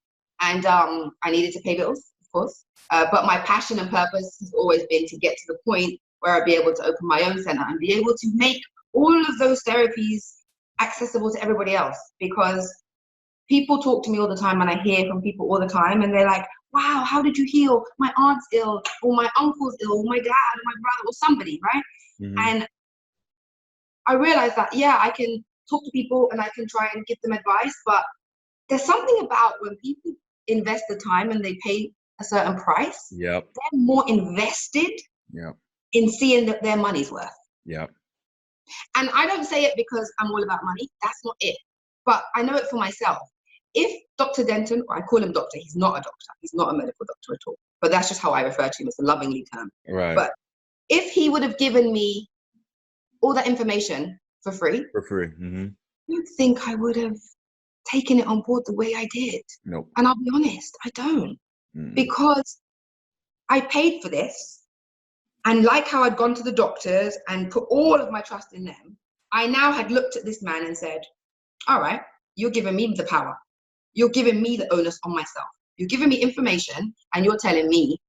D: and I needed to pay bills, of course. But my passion and purpose has always been to get to the point where I'd be able to open my own center and be able to make all of those therapies accessible to everybody else. Because people talk to me all the time, and I hear from people all the time, and they're like, wow, how did you heal? My aunt's ill, or my uncle's ill, or my dad, or my brother, or somebody, right? And I realized that, yeah, I can talk to people and I can try and give them advice, but there's something about when people invest the time and they pay a certain price, they're more invested in seeing that their money's worth. And I don't say it because I'm all about money. That's not it. But I know it for myself. If Dr. Denton, or I call him doctor, he's not a doctor. He's not a medical doctor at all. But that's just how I refer to him. It's a lovingly term. But if he would have given me all that information for free, I don't think I would have taken it on board the way I did.
A: Nope.
D: And I'll be honest, I don't. Because I paid for this, and like how I'd gone to the doctors and put all of my trust in them, I now had looked at this man and said, all right, you're giving me the power. You're giving me the onus on myself. You're giving me information, and you're telling me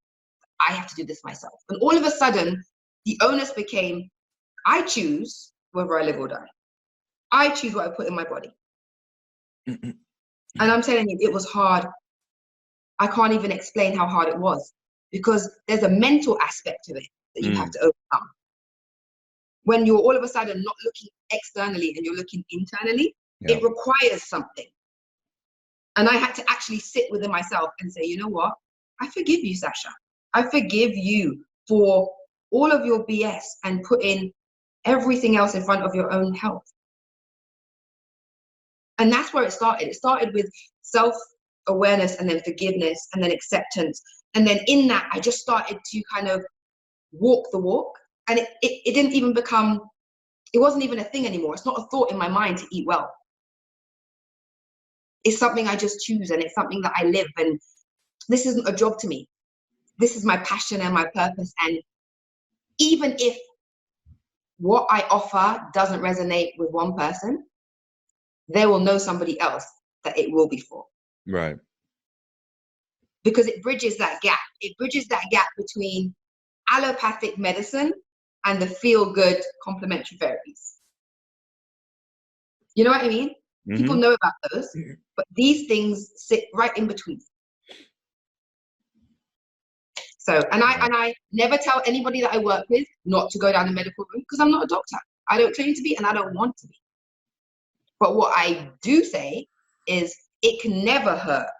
D: I have to do this myself. And all of a sudden, the onus became, I choose whether I live or die. I choose what I put in my body. And I'm telling you, it was hard. I can't even explain how hard it was, because there's a mental aspect to it that you have to overcome. When you're all of a sudden not looking externally and you're looking internally, it requires something. And I had to actually sit within myself and say, you know what? I forgive you, Sasha. I forgive you for all of your BS and putting everything else in front of your own health. And that's where it started. It started with self-awareness, and then forgiveness, and then acceptance. And then in that, I just started to kind of walk the walk. And it didn't even become, it wasn't even a thing anymore. It's not a thought in my mind to eat well. It's something I just choose, and it's something that I live. And this isn't a job to me. This is my passion and my purpose. And even if what I offer doesn't resonate with one person, they will know somebody else that it will be for.
A: Right.
D: Because it bridges that gap. It bridges that gap between allopathic medicine and the feel-good complementary therapies. You know what I mean? People know about those, but these things sit right in between. So, and I never tell anybody that I work with not to go down the medical route, because I'm not a doctor. I don't claim to be, and I don't want to be. But what I do say is it can never hurt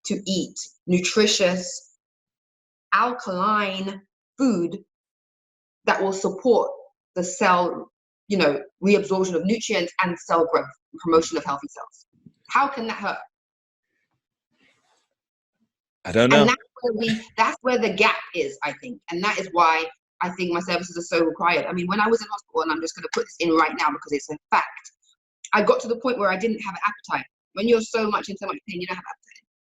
D: to eat nutritious, alkaline food that will support the cell, you know, reabsorption of nutrients and cell growth and promotion of healthy cells. How can that hurt?
A: I don't know.
D: And that's where the gap is, I think. And that is why I think my services are so required. I mean, when I was in hospital, and I'm just going to put this in right now because it's a fact, I got to the point where I didn't have an appetite. When you're in so much pain, you don't have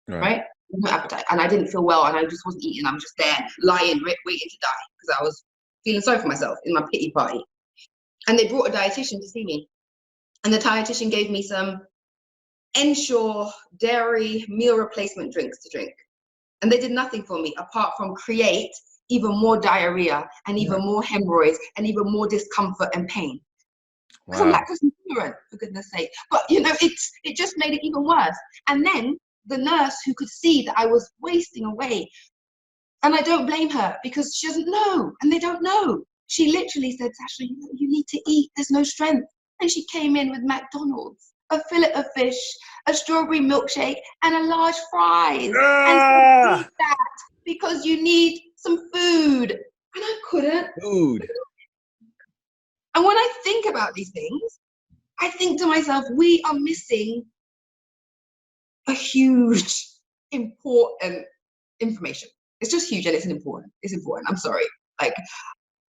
D: appetite, right? No appetite. And I didn't feel well, and I just wasn't eating. I was just there, lying, waiting to die, because I was feeling sorry for myself in my pity party. And they brought a dietitian to see me. And the dietitian gave me some Ensure dairy meal replacement drinks to drink. And they did nothing for me apart from create even more diarrhea and even more hemorrhoids and even more discomfort and pain. Because I'm lactose intolerant, for goodness sake. But it just made it even worse. And then the nurse, who could see that I was wasting away, and I don't blame her because she doesn't know, and they don't know. She literally said, Sasha, you need to eat. There's no strength. And she came in with McDonald's, a fillet of fish, a strawberry milkshake, and a large fries. And said, eat that because you need some food. And I couldn't.
A: Food.
D: And when I think about these things, I think to myself, we are missing a huge, important information. It's just huge, and it's important. It's important. I'm sorry. Like,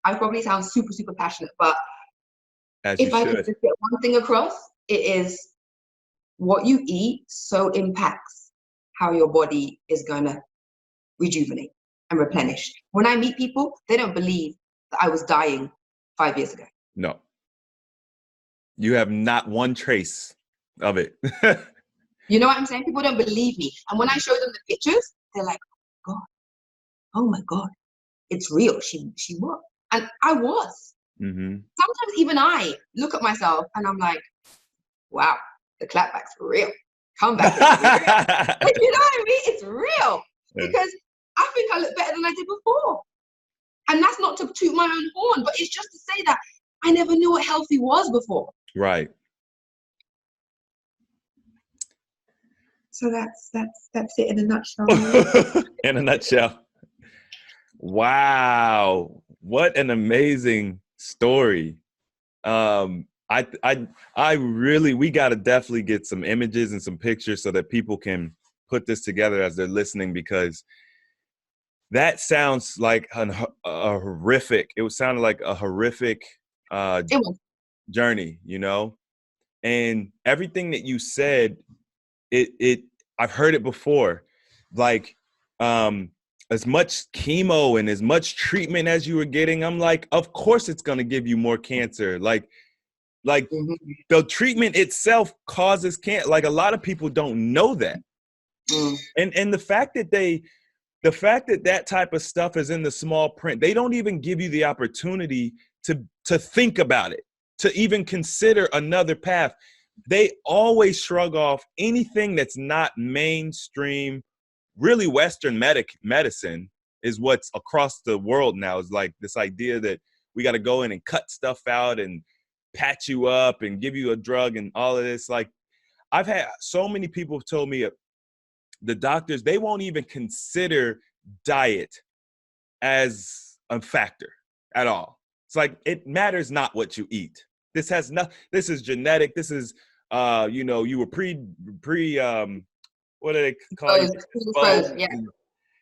D: I probably sound super, super passionate, but if I could just get one thing across, it is what you eat so impacts how your body is going to rejuvenate and replenish. When I meet people, they don't believe that I was dying 5 years ago.
A: No. You have not one trace of it.
D: You know what I'm saying? People don't believe me. And when I show them the pictures, they're like, oh my God, it's real. She was. And I was.
A: Mm-hmm.
D: Sometimes even I look at myself and I'm like, wow, the clapback's real. Comeback is real. Like, you know what I mean? It's real. Yeah. Because I think I look better than I did before. And that's not to toot my own horn, but it's just to say that I never knew what healthy was before.
A: Right.
D: So that's it in a nutshell.
A: In a nutshell. Wow. What an amazing story. I really, we got to definitely get some images and some pictures so that people can put this together as they're listening, because that sounds like a horrific, it sounded like a horrific journey, and everything that you said, I've heard it before, like, as much chemo and as much treatment as you were getting, I'm like, of course it's going to give you more cancer. Like mm-hmm. The treatment itself causes cancer. Like, a lot of people don't know that. Mm. And the fact that that type of stuff is in the small print, they don't even give you the opportunity to think about it, to even consider another path. They always shrug off anything that's not mainstream. Really, Western medicine is what's across the world now, is like this idea that we got to go in and cut stuff out and patch you up and give you a drug and all of this. Like, I've had so many people have told me, the doctors, they won't even consider diet as a factor at all. It's like, it matters not what you eat. This is genetic. This is, you were what do they call it?
D: Yeah.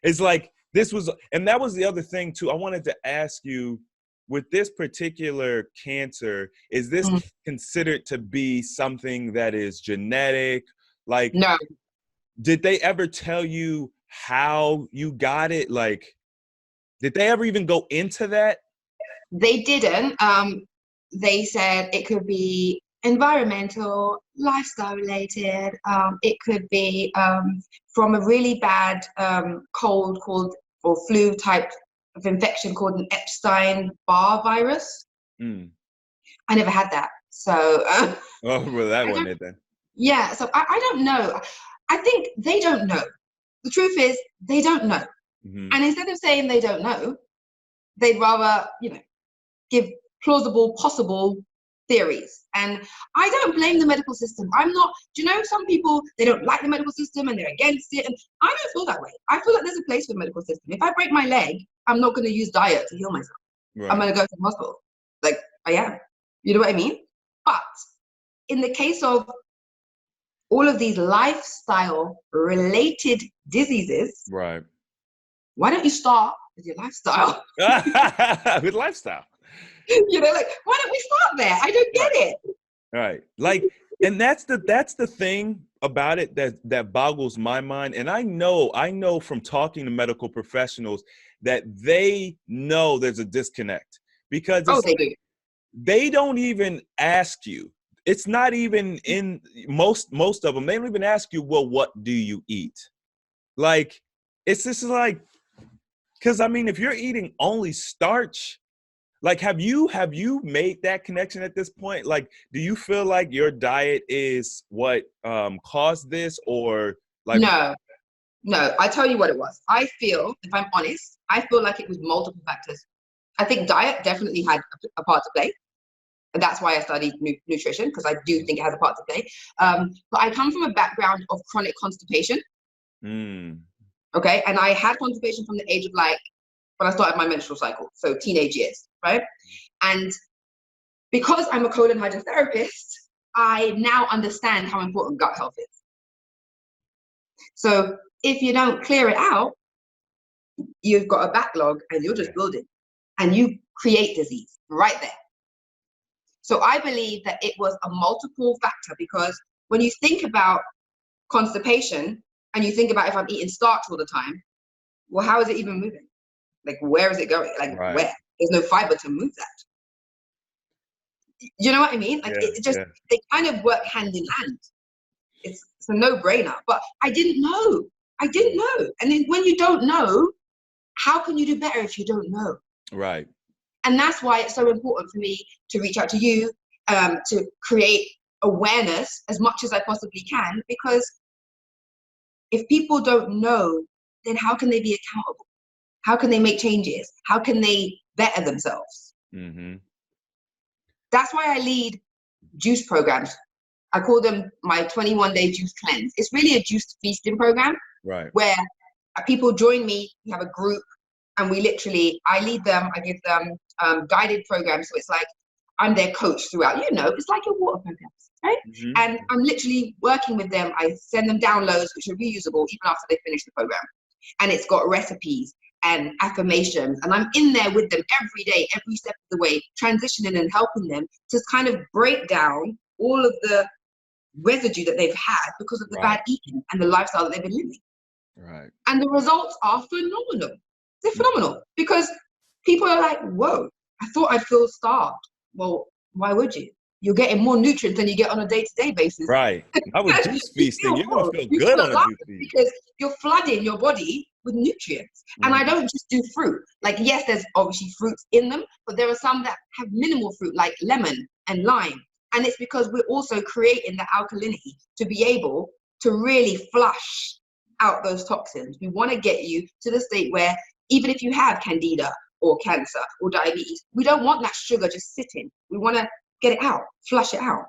A: It's like, this was, and that was the other thing too. I wanted to ask you, with this particular cancer, is this considered to be something that is genetic? Like,
D: no.
A: Did they ever tell you how you got it? Like, did they ever even go into that?
D: They didn't. They said it could be environmental, lifestyle related. It could be from a really bad cold or flu type of infection called an Epstein-Barr virus. Mm. I never had that. So.
A: Oh, well, that wasn't it then.
D: Yeah. So I don't know. I think they don't know. The truth is, they don't know. Mm-hmm. And instead of saying they don't know, they'd rather, give plausible, possible theories. And I don't blame the medical system. I'm not, some people, they don't like the medical system and they're against it. And I don't feel that way. I feel like there's a place for the medical system. If I break my leg, I'm not going to use diet to heal myself. Right. I'm going to go to the hospital. Like, I am. You know what I mean? But in the case of all of these lifestyle related diseases,
A: right?
D: Why don't you start with your lifestyle.
A: With lifestyle.
D: You know, like, why don't we start there? I don't get it.
A: Right. Like, and that's the thing about it that boggles my mind. And I know from talking to medical professionals that they know there's a disconnect, because
D: Oh,
A: it's
D: they do.
A: they don't even ask you. It's not even in most of them. They don't even ask you, well, what do you eat? Like, it's just like, because I mean, if you're eating only starch, like, have you made that connection at this point? Like, do you feel like your diet is what caused this, or like?
D: No, I tell you what it was. I feel, if I'm honest, I feel like it was multiple factors. I think diet definitely had a part to play. And that's why I studied nutrition, because I do think it has a part to play. But I come from a background of chronic constipation. Okay. And I had constipation from the age of, like, when I started my menstrual cycle. So teenage years, right? And because I'm a colon hydrotherapist, I now understand how important gut health is. So if you don't clear it out, you've got a backlog and you're just building, and you create disease right there. So I believe that it was a multiple factor, because when you think about constipation and you think about, if I'm eating starch all the time, well, how is it even moving? Like, where is it going? Like, where? There's no fiber to move that. You know what I mean? Like, they kind of work hand in hand. It's a no-brainer. But I didn't know. And then when you don't know, how can you do better if you don't know?
A: Right.
D: And that's why it's so important for me to reach out to you, to create awareness as much as I possibly can, because if people don't know, then how can they be accountable? How can they make changes? How can they better themselves?
A: Mm-hmm.
D: That's why I lead juice programs. I call them my 21-day juice cleanse. It's really a juice feasting program,
A: right,
D: where people join me. We have a group, and I lead them. I give them guided programs. So it's like I'm their coach throughout. You know, it's like your water programs, right?
A: Mm-hmm.
D: And I'm literally working with them. I send them downloads, which are reusable even after they finish the program. And it's got recipes and affirmations, and I'm in there with them every day, every step of the way, transitioning and helping them to kind of break down all of the residue that they've had because of the bad eating and the lifestyle that they've been living.
A: Right.
D: And the results are phenomenal. They're phenomenal, because people are like, whoa, I thought I'd feel starved. Well, why would you? You're getting more nutrients than you get on a day-to-day basis.
A: Right. I was juice feasting. You're going to feel good on a juice feast,
D: because you're flooding your body with nutrients. And I don't just do fruit. Like, yes, there's obviously fruits in them, but there are some that have minimal fruit, like lemon and lime. And it's because we're also creating the alkalinity to be able to really flush out those toxins. We want to get you to the state where, even if you have candida or cancer or diabetes, we don't want that sugar just sitting. We want to get it out, flush it out.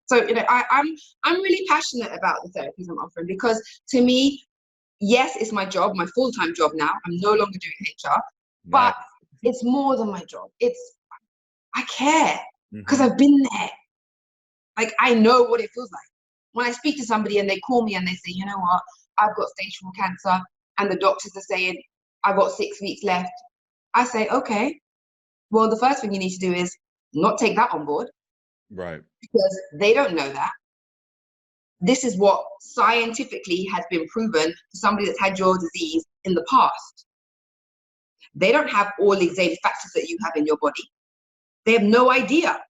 D: So, you know, I'm really passionate about the therapies I'm offering, because to me, yes, it's my job, my full-time job now. I'm no longer doing HR, but it's more than my job. I care, because I've been there. Like, I know what it feels like. When I speak to somebody and they call me and they say, you know what, I've got stage 4 cancer, and the doctors are saying I've got 6 weeks left. I say, okay, well, the first thing you need to do is not take that on board.
A: Right.
D: Because they don't know that. This is what scientifically has been proven for somebody that's had your disease in the past. They don't have all the same factors that you have in your body. They have no idea.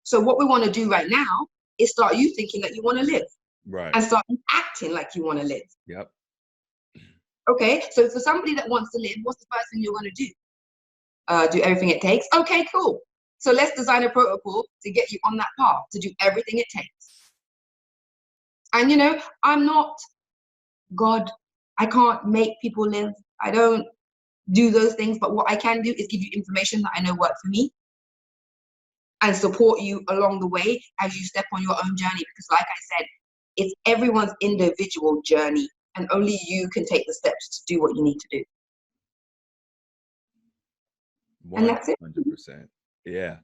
D: So what we want to do right now is start you thinking that you want to live.
A: Right.
D: And start acting like you want to live.
A: Yep.
D: Okay, so for somebody that wants to live, what's the first thing you're going to do? Do everything it takes? Okay, cool. So let's design a protocol to get you on that path, to do everything it takes. And, you know, I'm not God. I can't make people live. I don't do those things. But what I can do is give you information that I know works for me, and support you along the way as you step on your own journey. Because, like I said, it's everyone's individual journey, and only you can take the steps to do what you need to do.
A: 100%.
D: And that's it.
A: Yeah.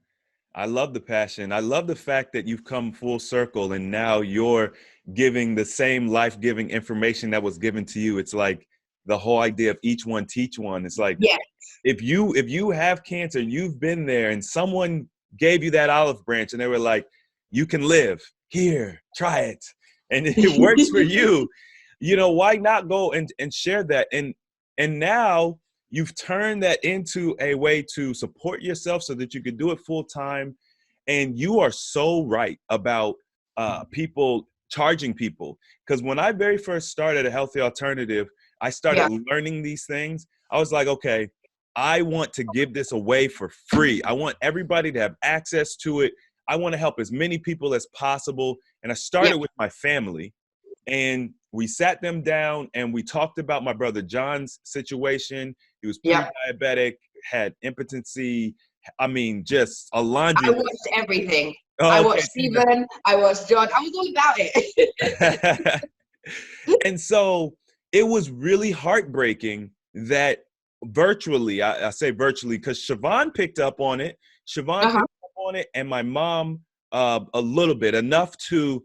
A: I love the passion. I love the fact that you've come full circle, and now you're giving the same life-giving information that was given to you. It's like the whole idea of each one teach one. It's like,
D: Yeah.
A: if you have cancer, you've been there, and someone gave you that olive branch and they were like, you can live here, try it, and it works for you, why not go and share that? And now you've turned that into a way to support yourself so that you could do it full time. And you are so right about people charging people, because when I very first started a healthy alternative, I started learning these things. I was like, okay, I want to give this away for free. I want everybody to have access to it. I want to help as many people as possible. And I started with my family, and we sat them down and we talked about my brother John's situation. He was pre-diabetic, had impotency. I mean, just a laundry
D: I
A: list.
D: watched everything.
A: Oh,
D: I
A: okay.
D: watched Stephen, I watched John. I was all about it.
A: And so it was really heartbreaking that virtually, I say virtually because Siobhan picked up on it. Siobhan picked up on it, and my mom a little bit, enough to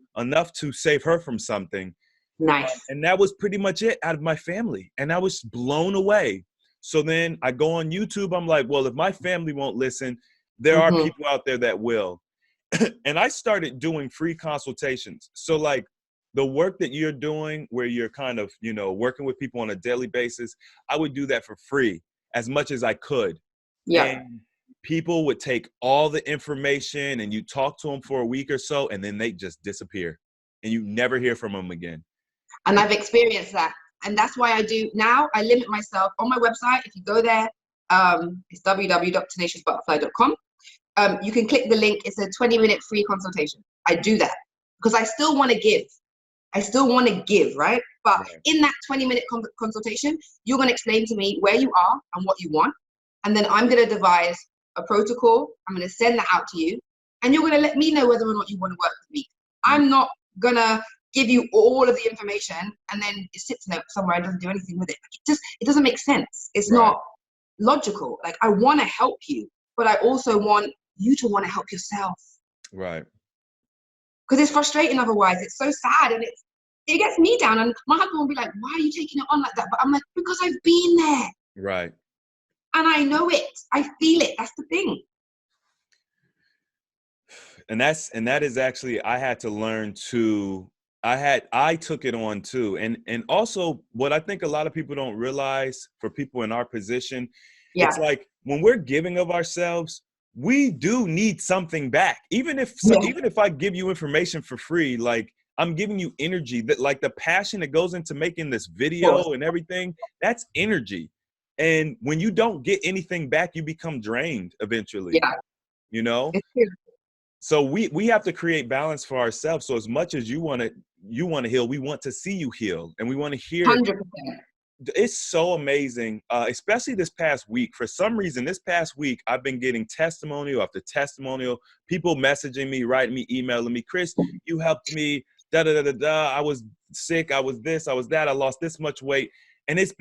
A: save her from something.
D: Nice.
A: And that was pretty much it out of my family. And I was blown away. So then I go on YouTube. I'm like, well, if my family won't listen, there are people out there that will. And I started doing free consultations. So like the work that you're doing, where you're kind of, working with people on a daily basis, I would do that for free as much as I could.
D: Yeah.
A: And people would take all the information and you talk to them for a week or so, and then they just disappear and you never hear from them again.
D: And I've experienced that. And that's why I limit myself on my website. If you go there, it's www.tenaciousbutterfly.com. You can click the link. It's a 20-minute free consultation. I do that because I still want to give. Right? But in that 20-minute consultation, you're going to explain to me where you are and what you want. And then I'm going to devise a protocol. I'm going to send that out to you. And you're going to let me know whether or not you want to work with me. I'm not going to give you all of the information and then it sits somewhere and doesn't do anything with it. It doesn't make sense. It's not logical. Like, I want to help you, but I also want you to want to help yourself.
A: Right.
D: Because it's frustrating otherwise. It's so sad, and it gets me down. And my husband will be like, why are you taking it on like that? But I'm like, because I've been there.
A: Right.
D: And I know it. I feel it. That's the thing.
A: And that is actually, I had to learn to, I took it on too. And also what I think a lot of people don't realize, for people in our position, it's like when we're giving of ourselves, we do need something back. Even if I give you information for free, like I'm giving you energy, that like the passion that goes into making this video and everything, that's energy. And when you don't get anything back, you become drained eventually. It's true. So we have to create balance for ourselves. So as much as you want to heal, we want to see you heal, and we want to hear.
D: 100%.
A: It's so amazing, especially this past week. For some reason, this past week, I've been getting testimonial after testimonial, people messaging me, writing me, emailing me, Chris, you helped me, da-da-da-da-da, I was sick, I was this, I was that, I lost this much weight. And it's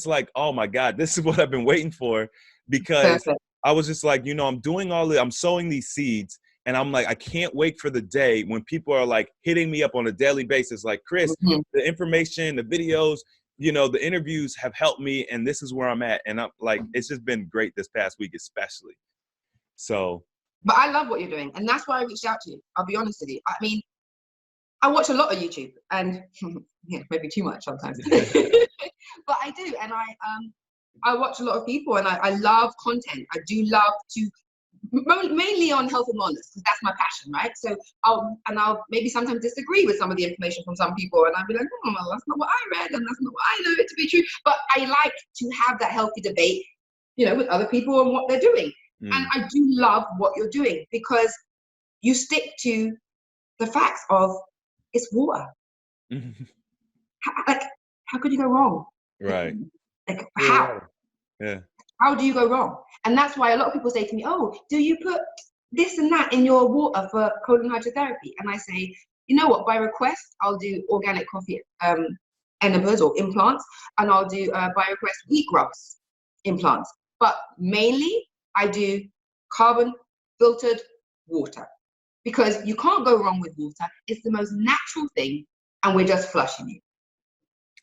A: like, oh my God, this is what I've been waiting for, because I was just like, I'm doing I'm sowing these seeds. And I'm like, I can't wait for the day when people are like hitting me up on a daily basis, like, Chris, the information, the videos, the interviews have helped me, and this is where I'm at. And I'm like, it's just been great this past week, especially. So.
D: But I love what you're doing. And that's why I reached out to you. I'll be honest with you. I mean, I watch a lot of YouTube, and maybe too much sometimes, but I do. And I watch a lot of people, and I love content. I do love to, mainly on health and wellness, because that's my passion, right? So I'll maybe sometimes disagree with some of the information from some people, and I'll be like, oh, well, that's not what I read, and that's not what I know it to be true. But I like to have that healthy debate, with other people and what they're doing. And I do love what you're doing, because you stick to the facts of it's water. How could you go wrong?
A: Right.
D: Like, how?
A: Yeah.
D: How do you go wrong? And that's why a lot of people say to me, oh, do you put this and that in your water for colon hydrotherapy? And I say, you know what, by request, I'll do organic coffee enebas or implants, and I'll do, by request, wheatgrass implants. But mainly, I do carbon filtered water, because you can't go wrong with water. It's the most natural thing, and we're just flushing you.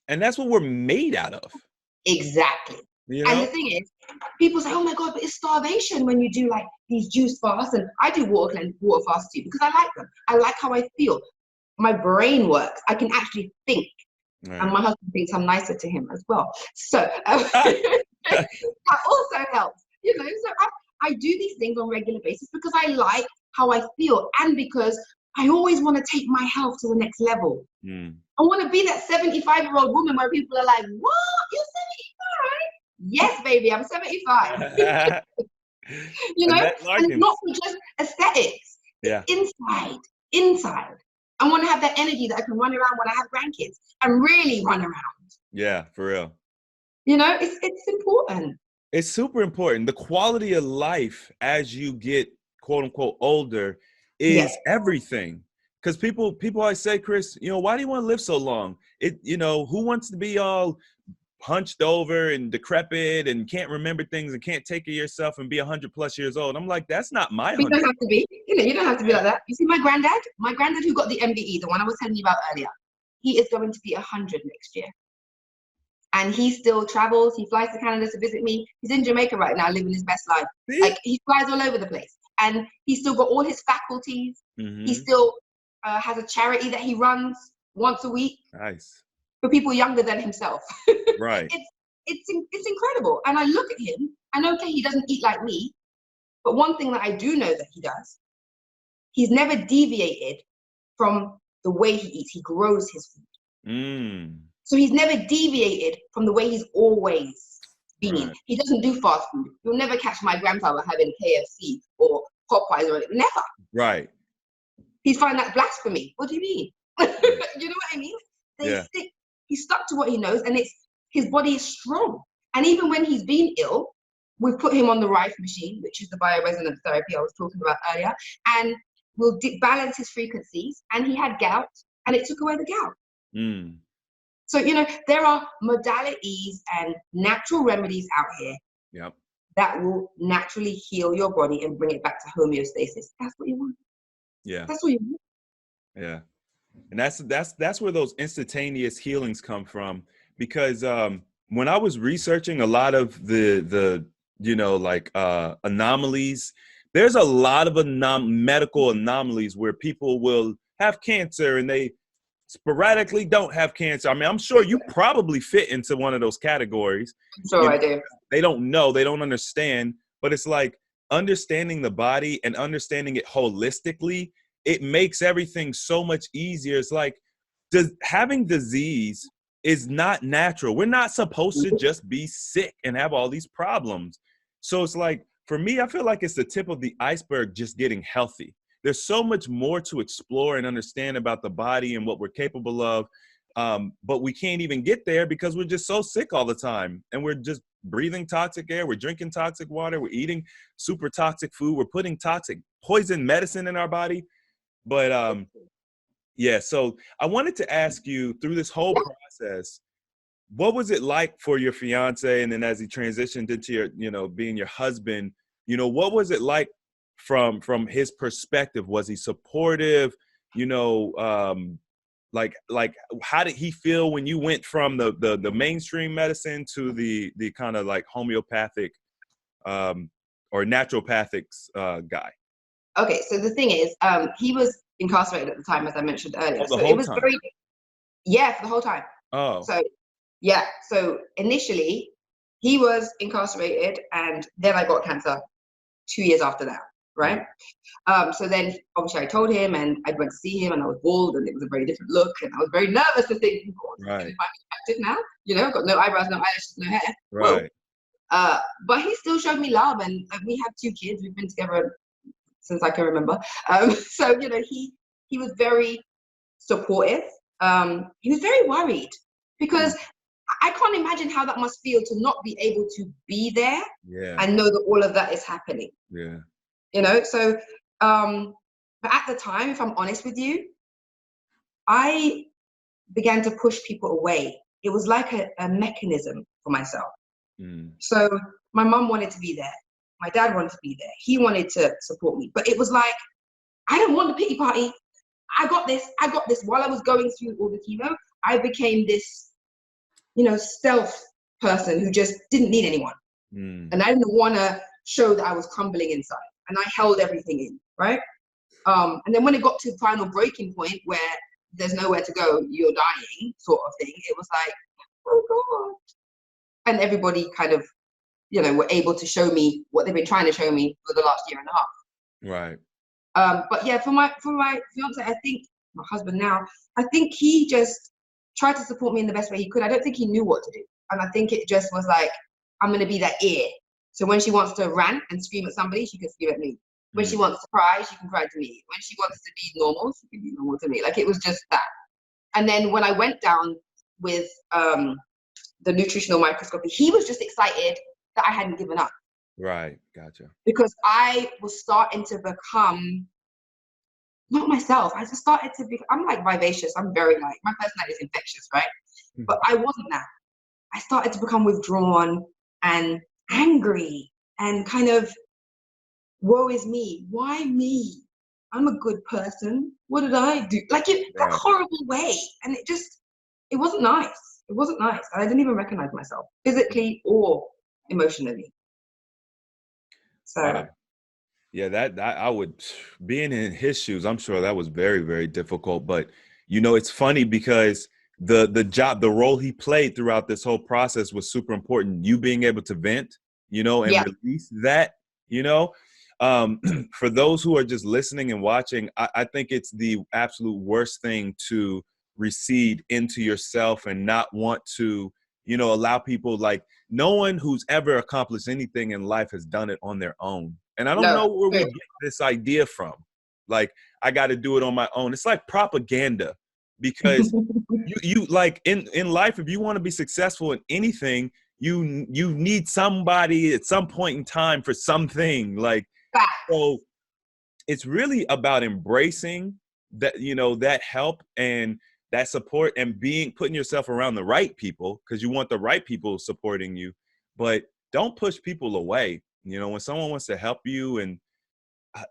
A: And that's what we're made out of.
D: Exactly.
A: You
D: And
A: know?
D: the thing is, people say, oh my God, but it's starvation when you do like these juice fasts. And I do water fasts too, because I like them. I like how I feel. My brain works. I can actually think.
A: Right.
D: And my husband thinks I'm nicer to him as well. So that also helps, you know. So I do these things on a regular basis because I like how I feel, and because I always want to take my health to the next level. I want to be that 75-year-old woman where people are like, what? You're 75? Yes, baby, I'm 75. You know, and it's not for just aesthetics.
A: Yeah.
D: It's inside. I want to have that energy that I can run around when I have grandkids and really run around.
A: Yeah, for real.
D: You know, it's important.
A: It's super important. The quality of life as you get quote unquote older is everything. Because people always say, Chris, you know, why do you want to live so long? You know, who wants to be all hunched over and decrepit and can't remember things and can't take care of yourself and be 100+ years old? I'm like, that's not my 100.
D: You don't have to be. You know, you don't have to be like that. You see my granddad who got the MBE, the one I was telling you about earlier, he is going to be 100 next year. And he still travels. He flies to Canada to visit me. He's in Jamaica right now, living his best life.
A: See?
D: Like, he flies all over the place. And he's still got all his faculties.
A: Mm-hmm.
D: He still has a charity that he runs once a week.
A: Nice.
D: For people younger than himself.
A: Right.
D: It's incredible. And I look at him, and okay, he doesn't eat like me. But one thing that I do know that he does, he's never deviated from the way he eats. He grows his food. So he's never deviated from the way he's always been. Right. He doesn't do fast food. You'll never catch my grandfather having KFC or Popeyes or anything. Never.
A: Right.
D: He's find that blasphemy. What do you mean? You know what I mean? He's stuck to what he knows, and his body is strong. And even when he's been ill, we've put him on the Rife machine, which is the bioresonance therapy I was talking about earlier, and we'll balance his frequencies. And he had gout, and it took away the gout. So, you know, there are modalities and natural remedies out here that will naturally heal your body and bring it back to homeostasis. That's what you want.
A: Yeah.
D: That's what you want.
A: Yeah. And that's where those instantaneous healings come from. Because when I was researching a lot of the you know, like anomalies, there's a lot of medical anomalies where people will have cancer and they sporadically don't have cancer. I mean, I'm sure you probably fit into one of those categories.
D: I'm sure I do.
A: They don't know, they don't understand, but it's like understanding the body and understanding it holistically, it makes everything so much easier. It's like having disease is not natural. We're not supposed to just be sick and have all these problems. So it's like, for me, I feel like it's the tip of the iceberg, just getting healthy. There's so much more to explore and understand about the body and what we're capable of. But we can't even get there because we're just so sick all the time. And we're just breathing toxic air. We're drinking toxic water. We're eating super toxic food. We're putting toxic poison medicine in our body. But yeah, so I wanted to ask you, through this whole process, what was it like for your fiance? And then as he transitioned into your, you know, being your husband, you know, what was it like from his perspective? Was he supportive? You know, like how did he feel when you went from the mainstream medicine to the kind of like homeopathic or naturopathics guy?
D: Okay, so the thing is, he was incarcerated at the time, as I mentioned earlier.
A: Oh,
D: so it was
A: time.
D: for the whole time.
A: Oh.
D: So initially he was incarcerated, and then I got cancer 2 years after that, right? So then obviously I told him, and I went to see him, and I was bald, and it was a very different look, and I was very nervous to think,
A: right,
D: if I'm attractive now, you know, got no eyebrows, no eyelashes, no hair.
A: Right.
D: Whoa. But he still showed me love, and we have 2 kids. We've been together since I can remember. So, you know, he was very supportive. He was very worried because I can't imagine how that must feel to not be able to be there and know that all of that is happening.
A: Yeah.
D: You know, so, but at the time, if I'm honest with you, I began to push people away. It was like a mechanism for myself. So my mom wanted to be there. My dad wanted to be there. He wanted to support me. But it was like, I don't want the pity party. I got this. While I was going through all the chemo, I became this, you know, stealth person who just didn't need anyone. And I didn't want to show that I was crumbling inside. And I held everything in, right? And then when it got to the final breaking point where there's nowhere to go, you're dying sort of thing, it was like, oh God. And everybody kind of, you know, were able to show me what they've been trying to show me for the last year and a half.
A: Right.
D: But yeah, for my fiance, I think, my husband now, I think he just tried to support me in the best way he could. I don't think he knew what to do. And I think it just was like, I'm going to be that ear. So when she wants to rant and scream at somebody, she can scream at me. When she wants to cry, she can cry to me. When she wants to be normal, she can be normal to me. Like, it was just that. And then when I went down with the nutritional microscopy, he was just excited that I hadn't given up.
A: Right. Gotcha.
D: Because I was starting to become not myself. I just started to be, I'm like vivacious. I'm very like, my personality is infectious, right? But I wasn't that. I started to become withdrawn and angry and kind of, woe is me. Why me? I'm a good person. What did I do? Like, in that horrible way. And it wasn't nice. It wasn't nice. And I didn't even recognize myself physically or emotionally. So.
A: Yeah, that I would, being in his shoes, I'm sure that was very, very difficult. But, you know, it's funny because the role he played throughout this whole process was super important. You being able to vent, you know, and release that, you know. For those who are just listening and watching, I think it's the absolute worst thing to recede into yourself and not want to, you know, allow people, like, no one who's ever accomplished anything in life has done it on their own. And I don't know where we get this idea from. Like, I got to do it on my own. It's like propaganda, because you like in life, if you want to be successful in anything, you need somebody at some point in time for something. Like, so it's really about embracing that, you know, that help and that support, and putting yourself around the right people, because you want the right people supporting you. But don't push people away. You know, when someone wants to help you, and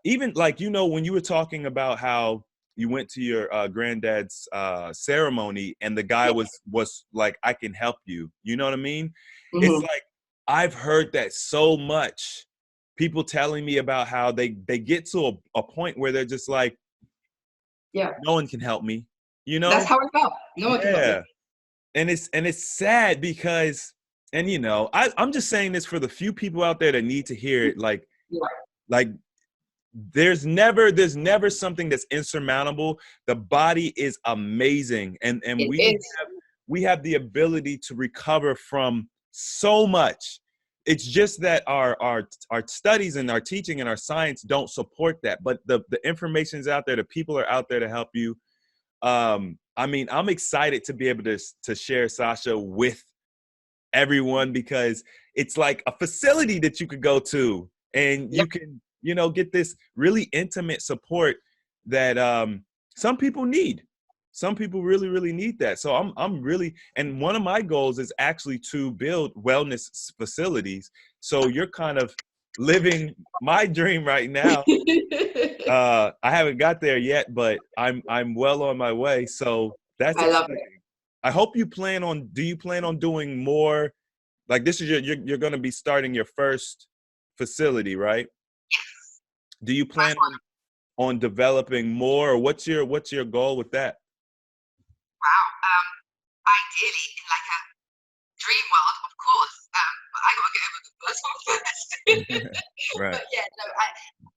A: even like, you know, when you were talking about how you went to your granddad's ceremony and the guy was like, I can help you. You know what I mean? It's like, I've heard that so much. People telling me about how they get to a point where they're just like, no one can help me. You know?
D: That's how it felt. No one can help me.
A: And it's sad because, and you know, I'm just saying this for the few people out there that need to hear it. Like, there's never something that's insurmountable. The body is amazing, and we have the ability to recover from so much. It's just that our studies and our teaching and our science don't support that. But the information's out there. The people are out there to help you. I mean, I'm excited to be able to share Sasha with everyone, because it's like a facility that you could go to, and you can, you know, get this really intimate support that some people need. Some people really, really need that. So I'm really, and one of my goals is actually to build wellness facilities. So you're kind of living my dream right now. I haven't got there yet, but I'm well on my way. So that's exciting.
D: Love it.
A: I hope you do you plan on doing more? Like, this is you're going to be starting your first facility, right? Do you plan on developing more, or what's your goal with that?
D: Wow. Ideally, in like a dream world, of course. But I gotta get over the first one first.
A: Right.
D: But yeah, no,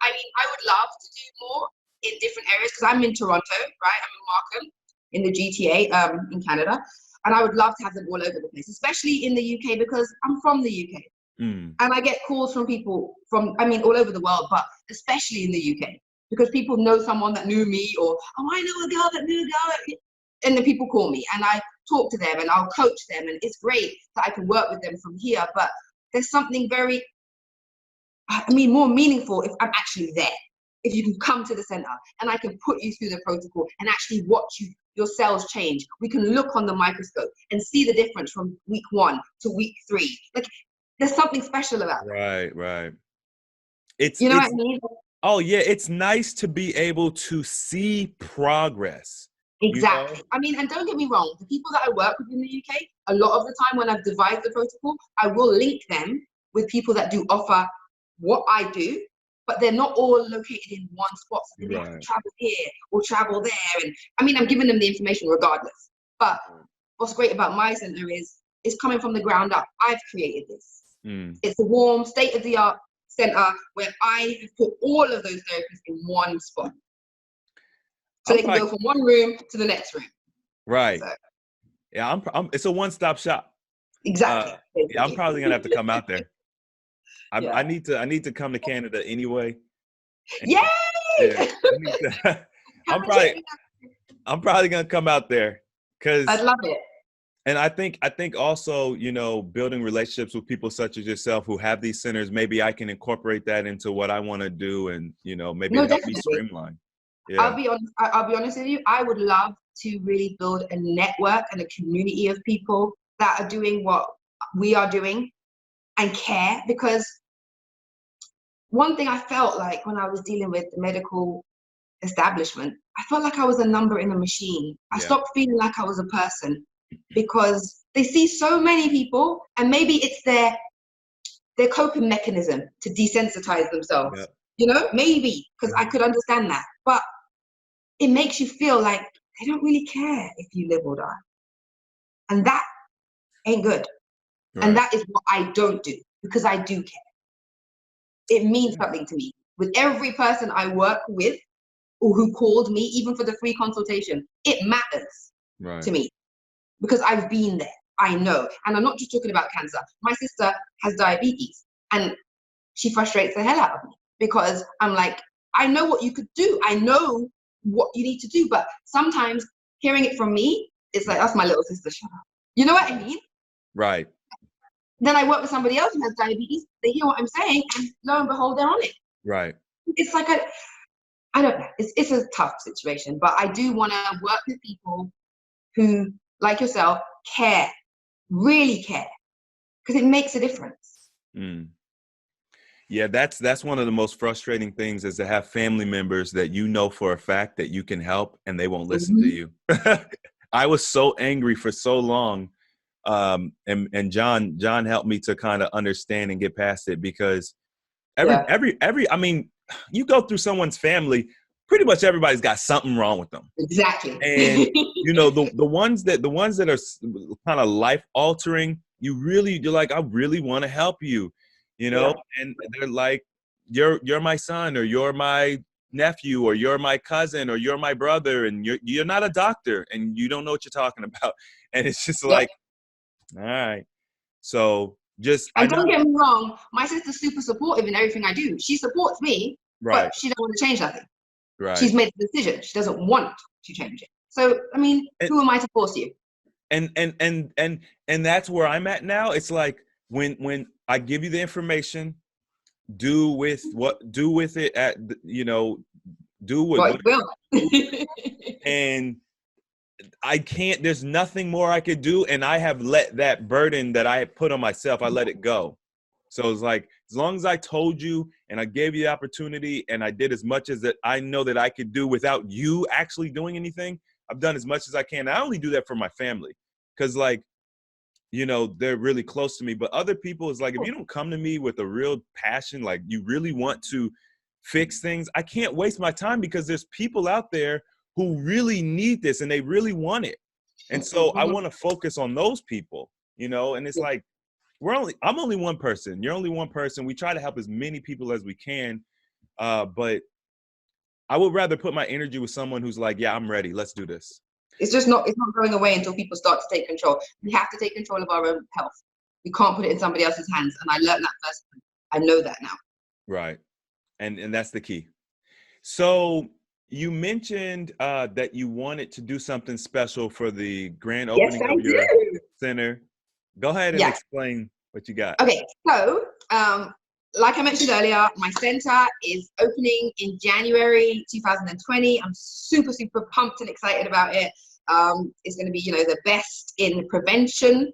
D: I mean, I would love to do more in different areas, because I'm in Toronto, right? I'm in Markham, in the GTA, in Canada, and I would love to have them all over the place, especially in the UK, because I'm from the UK. And I get calls from people from, I mean, all over the world, but especially in the UK, because people know someone that knew me, or, oh, I know a girl that knew a girl. And then people call me, and I talk to them, and I'll coach them. And it's great that I can work with them from here. But there's something very, I mean, more meaningful if I'm actually there. If you can come to the center and I can put you through the protocol and actually watch your cells change. We can look on the microscope and see the difference from week 1 to week 3. Like, there's something special about that.
A: Right. It's,
D: you know what I mean?
A: Oh yeah, it's nice to be able to see progress.
D: Exactly. I mean, and don't get me wrong, the people that I work with in the UK, a lot of the time when I've devised the protocol, I will link them with people that do offer what I do, but they're not all located in one spot. So they have to travel here or travel there. And I mean, I'm giving them the information regardless. But what's great about my center is it's coming from the ground up. I've created this. It's a warm, state-of-the-art center where I have put all of those therapists in one spot. So they can go from one room to the next room.
A: Right.
D: So.
A: Yeah, it's a one-stop shop.
D: Exactly.
A: Yeah, I'm probably gonna have to come out there.
D: Yeah.
A: I need to come to Canada anyway.
D: Yay!
A: Yeah, I'm probably gonna come out there because
D: I'd love it.
A: And I think also, you know, building relationships with people such as yourself who have these centers, maybe I can incorporate that into what I want to do, and you know, maybe help me streamline. Yeah.
D: I'll be honest with you. I would love to really build a network and a community of people that are doing what we are doing and care, because one thing I felt like when I was dealing with the medical establishment, I felt like I was a number in a machine. I stopped feeling like I was a person because they see so many people, and maybe it's their coping mechanism to desensitize themselves. You know, maybe, because I could understand that, but it makes you feel like they don't really care if you live or die. And that ain't good. And that is what I don't do, because I do care. It means something to me. With every person I work with or who called me, even for the free consultation, it matters to me because I've been there. I know. And I'm not just talking about cancer. My sister has diabetes and she frustrates the hell out of me because I'm like, I know what you could do. I know what you need to do. But sometimes hearing it from me, it's like, that's my little sister, shut up. You know what I mean?
A: Right.
D: Then I work with somebody else who has diabetes. They hear what I'm saying, and lo and behold, they're on it.
A: Right.
D: It's like I don't know. It's a tough situation, but I do want to work with people who, like yourself, care, really care, because it makes a difference.
A: Yeah, that's one of the most frustrating things, is to have family members that you know for a fact that you can help and they won't listen to you. I was so angry for so long. And John helped me to kind of understand and get past it, because every, I mean, you go through someone's family, pretty much everybody's got something wrong with them.
D: Exactly.
A: And you know, the ones that are kind of life altering, you're like, I really want to help you, you know, and they're like, you're my son, or you're my nephew, or you're my cousin, or you're my brother, and you're not a doctor and you don't know what you're talking about. And it's just like, all right. So
D: and don't get me wrong, my sister's super supportive in everything I do. She supports me, but she don't want to change nothing. She's made the decision. She doesn't want to change it. So, I mean, who am I to force you?
A: And that's where I'm at now. It's like when I give you the information, do with it at, you know, do what
D: you will.
A: And I can't, there's nothing more I could do. And I have let that burden that I put on myself, I let it go. So it's like, as long as I told you and I gave you the opportunity and I did as much as that I know that I could do without you actually doing anything, I've done as much as I can. I only do that for my family because, like, you know, they're really close to me. But other people, is like, if you don't come to me with a real passion, like you really want to fix things, I can't waste my time, because there's people out there who really need this and they really want it. And so I want to focus on those people, you know, and it's like, I'm only one person. You're only one person. We try to help as many people as we can. But I would rather put my energy with someone who's like, yeah, I'm ready. Let's do this.
D: It's not going away until people start to take control. We have to take control of our own health. We can't put it in somebody else's hands. And I learned that first. I know that now.
A: Right. And that's the key. So you mentioned that you wanted to do something special for the grand opening of your center. Go ahead and explain what you got.
D: Okay, so like I mentioned earlier, my center is opening in January 2020. I'm super, super pumped and excited about it. It's going to be, you know, the best in prevention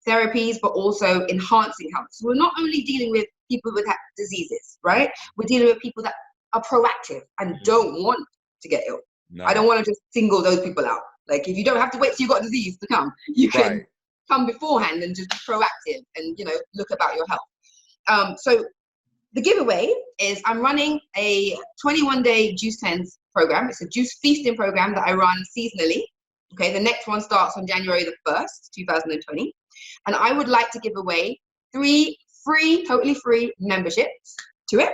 D: therapies, but also enhancing health. So we're not only dealing with people with diseases, right? We're dealing with people that are proactive and don't want to get ill. I don't want to just single those people out. Like, if you don't have to wait till you got disease to come, you can come beforehand and just be proactive and, you know, look about your health. So the giveaway is I'm running a 21-day juice cleanse program. It's a juice feasting program that I run seasonally. Okay, the next one starts on January the 1st, 2020. And I would like to give away 3 free, totally free memberships to it.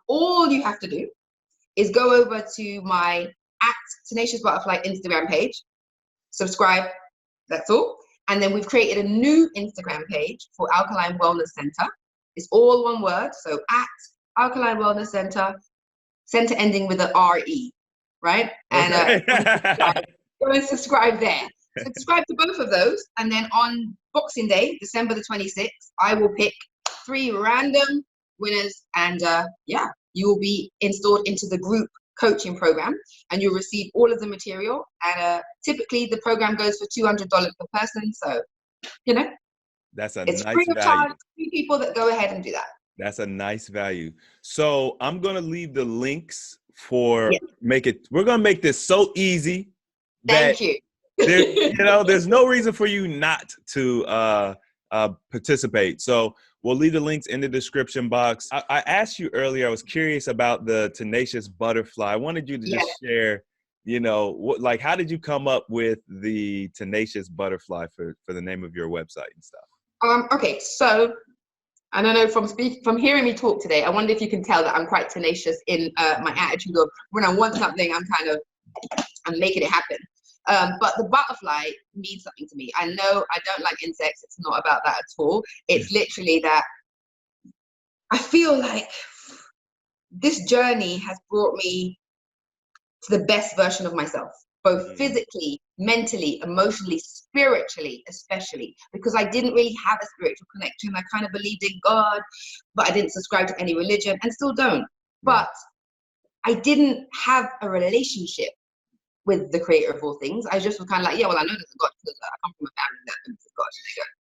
D: All you have to do is go over to my @Tenacious Butterfly Instagram page, subscribe, that's all. And then we've created a new Instagram page for Alkaline Wellness Center. It's all one word, so @Alkaline Wellness Center, center ending with an RE, right?
A: Okay.
D: And go and subscribe there. Subscribe to both of those, and then on Boxing Day, December the 26th, I will pick 3 random winners, and yeah, you will be installed into the group coaching program, and you'll receive all of the material. And typically, the program goes for $200 per person, so you know,
A: That's a
D: it's
A: nice
D: free of
A: value.
D: charge to people that go ahead and do that.
A: That's a nice value. So I'm gonna leave the links for we're gonna make this so easy that
D: Thank you.
A: there's no reason for you not to participate. So we'll leave the links in the description box. I asked you earlier, I was curious about the Tenacious Butterfly. I wanted you to just share, you know, how did you come up with the Tenacious Butterfly for the name of your website and stuff?
D: Okay, so I don't know, from hearing me talk today, I wonder if you can tell that I'm quite tenacious in my attitude of when I want something, I'm making it happen. But the butterfly means something to me. I know I don't like insects. It's not about that at all. It's literally that I feel like this journey has brought me to the best version of myself, both physically, mentally, emotionally, spiritually, especially, because I didn't really have a spiritual connection. I kind of believed in God, but I didn't subscribe to any religion and still don't. But I didn't have a relationship with the creator of all things. I just was kind of like, yeah, well, I know there's a God because I come from a family that believes in God.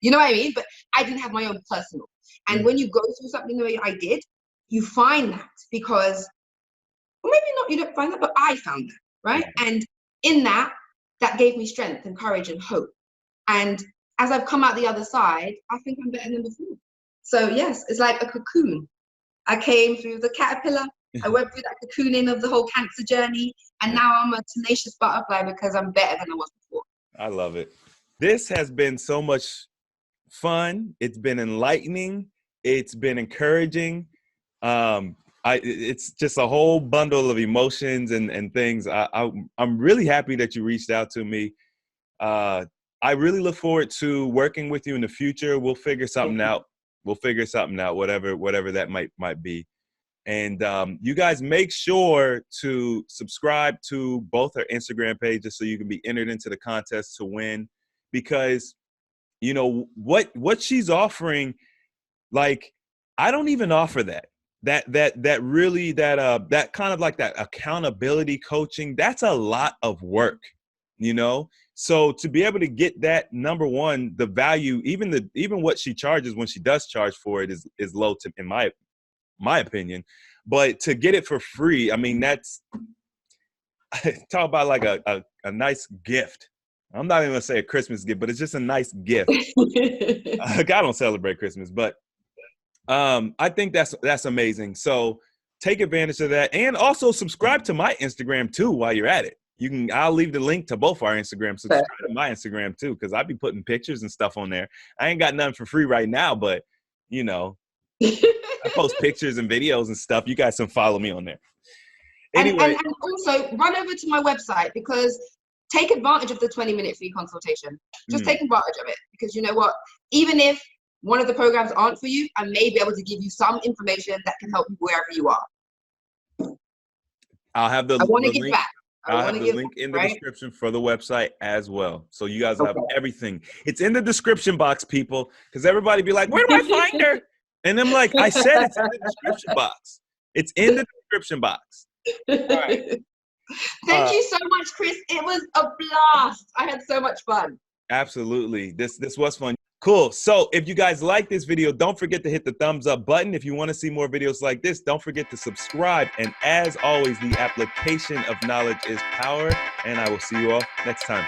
D: You know what I mean? But I didn't have my own personal. And when you go through something the way I did, you find that because, well, maybe not, you don't find that, but I found that, right? And in that gave me strength and courage and hope. And as I've come out the other side, I think I'm better than before. So yes, it's like a cocoon. I came through the caterpillar. I went through that cocooning of the whole cancer journey, and now I'm a tenacious butterfly because I'm better than I was before.
A: I love it. This has been so much fun. It's been enlightening. It's been encouraging. It's just a whole bundle of emotions and things. I'm really happy that you reached out to me. I really look forward to working with you in the future. We'll figure something out. Whatever that might be. And you guys make sure to subscribe to both our Instagram pages so you can be entered into the contest to win, because you know what she's offering, like I don't even offer that kind of like that accountability coaching. That's a lot of work, you know? So to be able to get that, number one, the value, even what she charges when she does charge for it is low in my opinion, but to get it for free, I mean, that's talk about like a nice gift. I'm not even gonna say a Christmas gift, but it's just a nice gift. I don't celebrate Christmas, but I think that's amazing. So take advantage of that, and also subscribe to my Instagram too while you're at it. I'll leave the link to both our Instagrams. Subscribe to my Instagram too, because I be putting pictures and stuff on there. I ain't got nothing for free right now, but you know, I post pictures and videos and stuff. You guys can follow me on there. Anyway.
D: And also run over to my website, because take advantage of the 20-minute free consultation. Just take advantage of it, because you know what? Even if one of the programs aren't for you, I may be able to give you some information that can help you wherever you are.
A: I'll have the
D: I want to
A: link.
D: give back.
A: I'll have the link in the description for the website as well. So you guys will have everything. It's in the description box, people, because everybody be like, where do I find her? And I'm like, I said it's in the description box. It's in the description box. All right.
D: Thank you so much, Chris. It was a blast. I had so much fun.
A: Absolutely. This was fun. Cool. So if you guys like this video, don't forget to hit the thumbs up button. If you want to see more videos like this, don't forget to subscribe. And as always, the application of knowledge is power. And I will see you all next time.